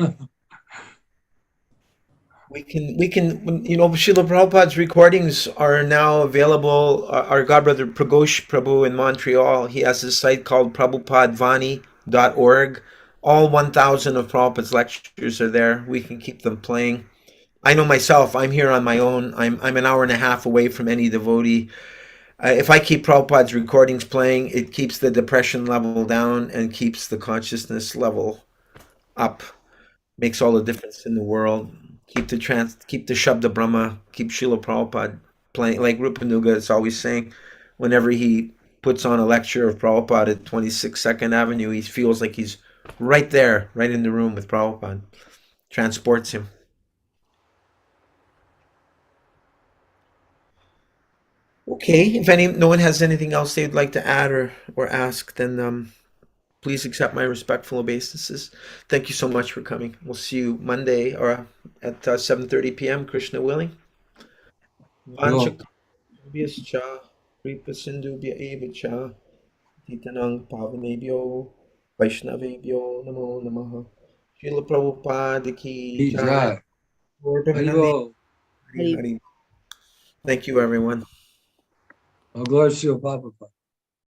We can, you know, Srila Prabhupada's recordings are now available. Our godbrother Pragosh Prabhu in Montreal, he has a site called prabhupadvani.org. All 1,000 of Prabhupada's lectures are there. We can keep them playing. I know myself, I'm here on my own. I'm an hour and a half away from any devotee. If I keep Prabhupada's recordings playing, it keeps the depression level down and keeps the consciousness level up. Makes all the difference in the world. Keep the Shabda Brahma, keep Srila Prabhupada playing. Like Rupanuga is always saying, whenever he puts on a lecture of Prabhupada at 26 Second Avenue, he feels like he's right there, right in the room with Prabhupada. Transports him. Okay, if no one has anything else they'd like to add or ask, then please accept my respectful obeisances. Thank you so much for coming. We'll see you Monday or at 7:30 p.m. Krishna willing. Vancha Kripa Sindhu Evacha Titanang Pavanebhyo Vaishnavebhyo Namo Namaha. Srila Prabhupada ki jai. Jai. Lord Premanandi. Haribo. Hari Hari. Thank you, everyone. Oh, glory to Prabhupada.